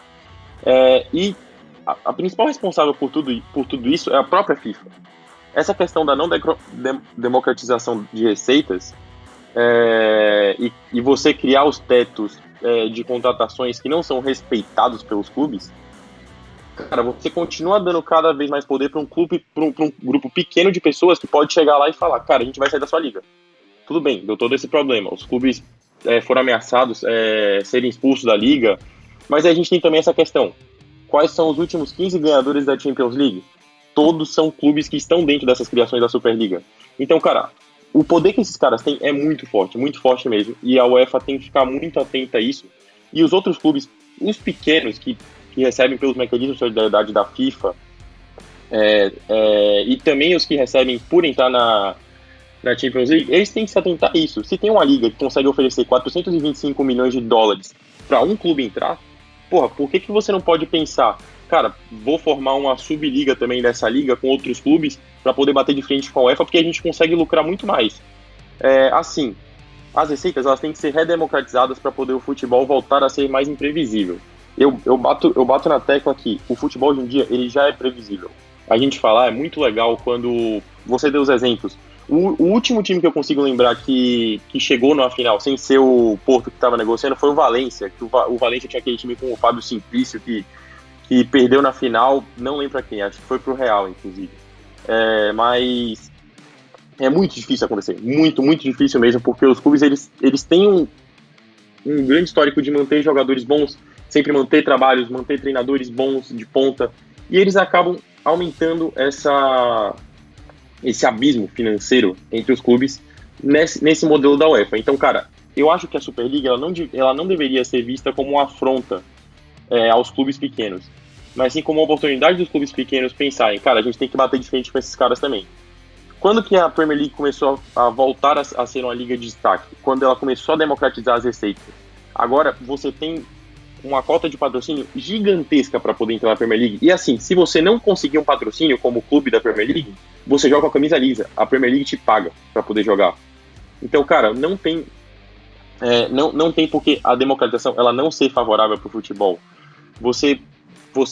E a principal responsável por tudo isso é a própria FIFA. Essa questão da não democratização de receitas e você criar os tetos de contratações que não são respeitados pelos clubes, cara, você continua dando cada vez mais poder para um grupo pequeno de pessoas que pode chegar lá e falar, cara, a gente vai sair da sua liga. Tudo bem, deu todo esse problema. Os clubes foram ameaçados serem expulsos da liga, mas aí a gente tem também essa questão. Quais são os últimos 15 ganhadores da Champions League? Todos são clubes que estão dentro dessas criações da Superliga. Então, cara, o poder que esses caras têm é muito forte mesmo. E a UEFA tem que ficar muito atenta a isso. E os outros clubes, os pequenos, que recebem pelos mecanismos de solidariedade da FIFA, e também os que recebem por entrar na Champions League, eles têm que se atentar a isso. Se tem uma liga que consegue oferecer 425 milhões de dólares para um clube entrar, porra, por que você não pode pensar, cara, vou formar uma subliga também dessa liga com outros clubes para poder bater de frente com a UEFA, porque a gente consegue lucrar muito mais. Assim, as receitas elas têm que ser redemocratizadas para poder o futebol voltar a ser mais imprevisível. Eu bato na tecla que o futebol hoje em dia ele já é previsível. A gente falar é muito legal quando você deu os exemplos. O último time que eu consigo lembrar que chegou na final, sem ser o Porto que estava negociando, foi o Valência. Que o Valência tinha aquele time com o Fábio Simplício que perdeu na final, não lembro pra quem, acho que foi pro Real, inclusive. Mas é muito difícil acontecer, muito, muito difícil mesmo, porque os clubes eles têm um grande histórico de manter jogadores bons, sempre manter trabalhos, manter treinadores bons de ponta, e eles acabam aumentando esse abismo financeiro entre os clubes nesse modelo da UEFA. Então, cara, eu acho que a Superliga ela não deveria ser vista como uma afronta aos clubes pequenos, mas sim como uma oportunidade dos clubes pequenos pensarem, cara, a gente tem que bater de frente com esses caras também. Quando que a Premier League começou a voltar a ser uma liga de destaque? Quando ela começou a democratizar as receitas. Agora você tem uma cota de patrocínio gigantesca para poder entrar na Premier League. E assim, se você não conseguir um patrocínio como clube da Premier League, você joga com a camisa lisa. A Premier League te paga para poder jogar. Então, cara, não tem porque a democratização ela não ser favorável para o futebol. Você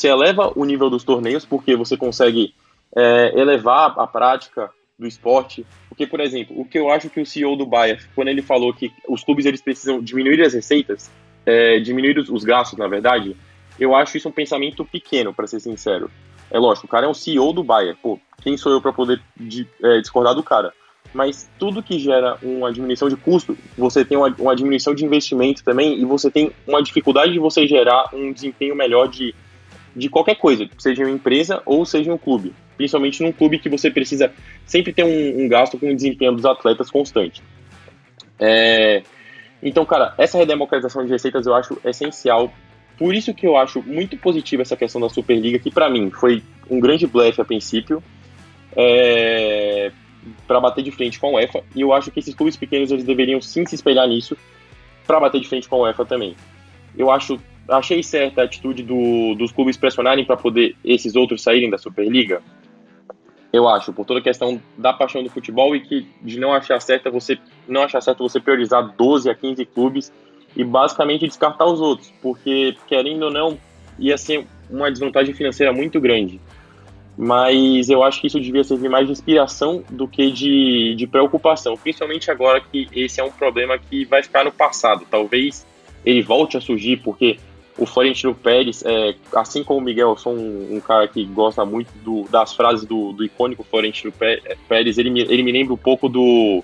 eleva o nível dos torneios porque você consegue elevar a prática do esporte, porque, por exemplo, o que eu acho que o CEO do Bayern, quando ele falou que os clubes eles precisam diminuir as receitas, diminuir os gastos, na verdade, eu acho isso um pensamento pequeno, para ser sincero. É lógico, o cara é um CEO do Bayern, pô, quem sou eu para poder discordar do cara? Mas tudo que gera uma diminuição de custo, você tem uma diminuição de investimento também, e você tem uma dificuldade de você gerar um desempenho melhor de qualquer coisa, seja uma empresa ou seja um clube. Principalmente num clube que você precisa sempre ter um gasto com o desempenho dos atletas constante. Então, cara, essa redemocratização de receitas eu acho essencial. Por isso que eu acho muito positiva essa questão da Superliga, que para mim foi um grande blefe a princípio, para bater de frente com a UEFA. E eu acho que esses clubes pequenos eles deveriam sim se espelhar nisso para bater de frente com a UEFA também. Achei certa a atitude dos clubes pressionarem para poder esses outros saírem da Superliga. Eu acho, por toda a questão da paixão do futebol e que de não achar certo você priorizar 12 a 15 clubes e basicamente descartar os outros, porque, querendo ou não, ia ser uma desvantagem financeira muito grande. Mas eu acho que isso devia servir mais de inspiração do que de preocupação, principalmente agora que esse é um problema que vai ficar no passado. Talvez ele volte a surgir, porque o Florentino Pérez, assim como o Miguel, eu sou um cara que gosta muito das frases do icônico Florentino Pérez, ele me lembra um pouco do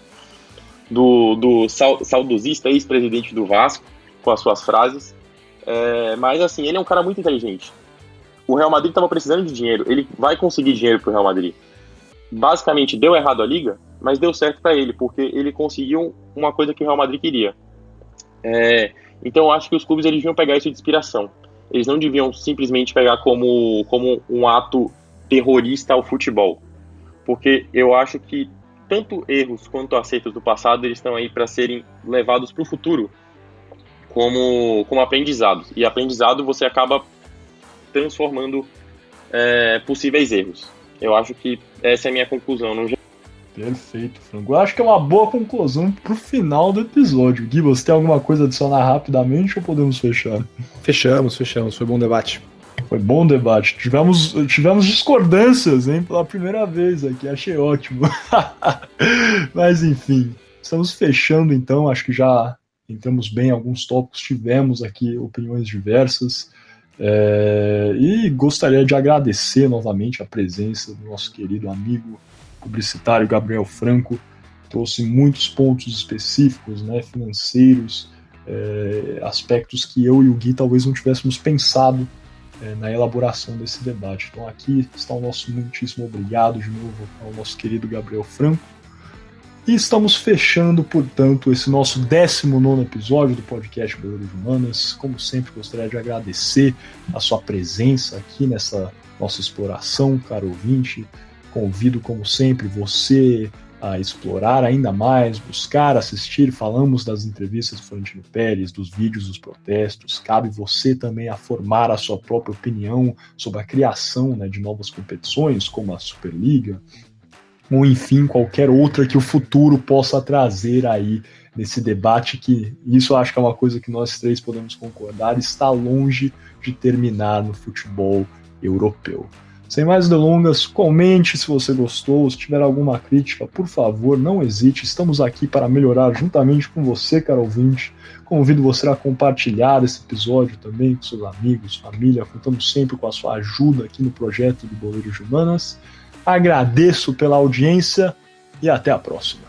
saudosista ex-presidente do Vasco, com as suas frases, mas assim, ele é um cara muito inteligente. O Real Madrid estava precisando de dinheiro, ele vai conseguir dinheiro para o Real Madrid. Basicamente, deu errado a liga, mas deu certo para ele, porque ele conseguiu uma coisa que o Real Madrid queria. Então eu acho que os clubes eles deviam pegar isso de inspiração. Eles não deviam simplesmente pegar como um ato terrorista ao futebol. Porque eu acho que tanto erros quanto acertos do passado eles estão aí para serem levados para o futuro como aprendizado. E aprendizado você acaba transformando possíveis erros. Eu acho que essa é a minha conclusão. Perfeito, Frango. Eu acho que é uma boa conclusão pro final do episódio. Gui, você tem alguma coisa a adicionar rapidamente ou podemos fechar? Fechamos. Foi bom debate. Foi bom debate. Tivemos discordâncias, hein? Pela primeira vez aqui. Achei ótimo. Mas, enfim. Estamos fechando, então. Acho que já entramos bem em alguns tópicos. Tivemos aqui opiniões diversas. E gostaria de agradecer novamente a presença do nosso querido amigo publicitário Gabriel Franco. Trouxe muitos pontos específicos, né, financeiros, aspectos que eu e o Gui talvez não tivéssemos pensado na elaboração desse debate. Então aqui está o nosso muitíssimo obrigado de novo ao nosso querido Gabriel Franco. E estamos fechando, portanto, esse nosso 19º episódio do podcast Boleiros Humanas. Como sempre, gostaria de agradecer a sua presença aqui nessa nossa exploração, caro ouvinte. Convido, como sempre, você a explorar ainda mais, buscar, assistir. Falamos das entrevistas do Florentino Pérez, dos vídeos dos protestos. Cabe você também a formar a sua própria opinião sobre a criação, né, de novas competições, como a Superliga, ou enfim, qualquer outra que o futuro possa trazer aí nesse debate, que isso eu acho que é uma coisa que nós três podemos concordar, está longe de terminar no futebol europeu. Sem mais delongas, comente se você gostou, se tiver alguma crítica, por favor, não hesite, estamos aqui para melhorar juntamente com você, caro ouvinte. Convido você a compartilhar esse episódio também com seus amigos, família, contamos sempre com a sua ajuda aqui no projeto do Boleiros Humanas. agradeço pela audiência e até a próxima.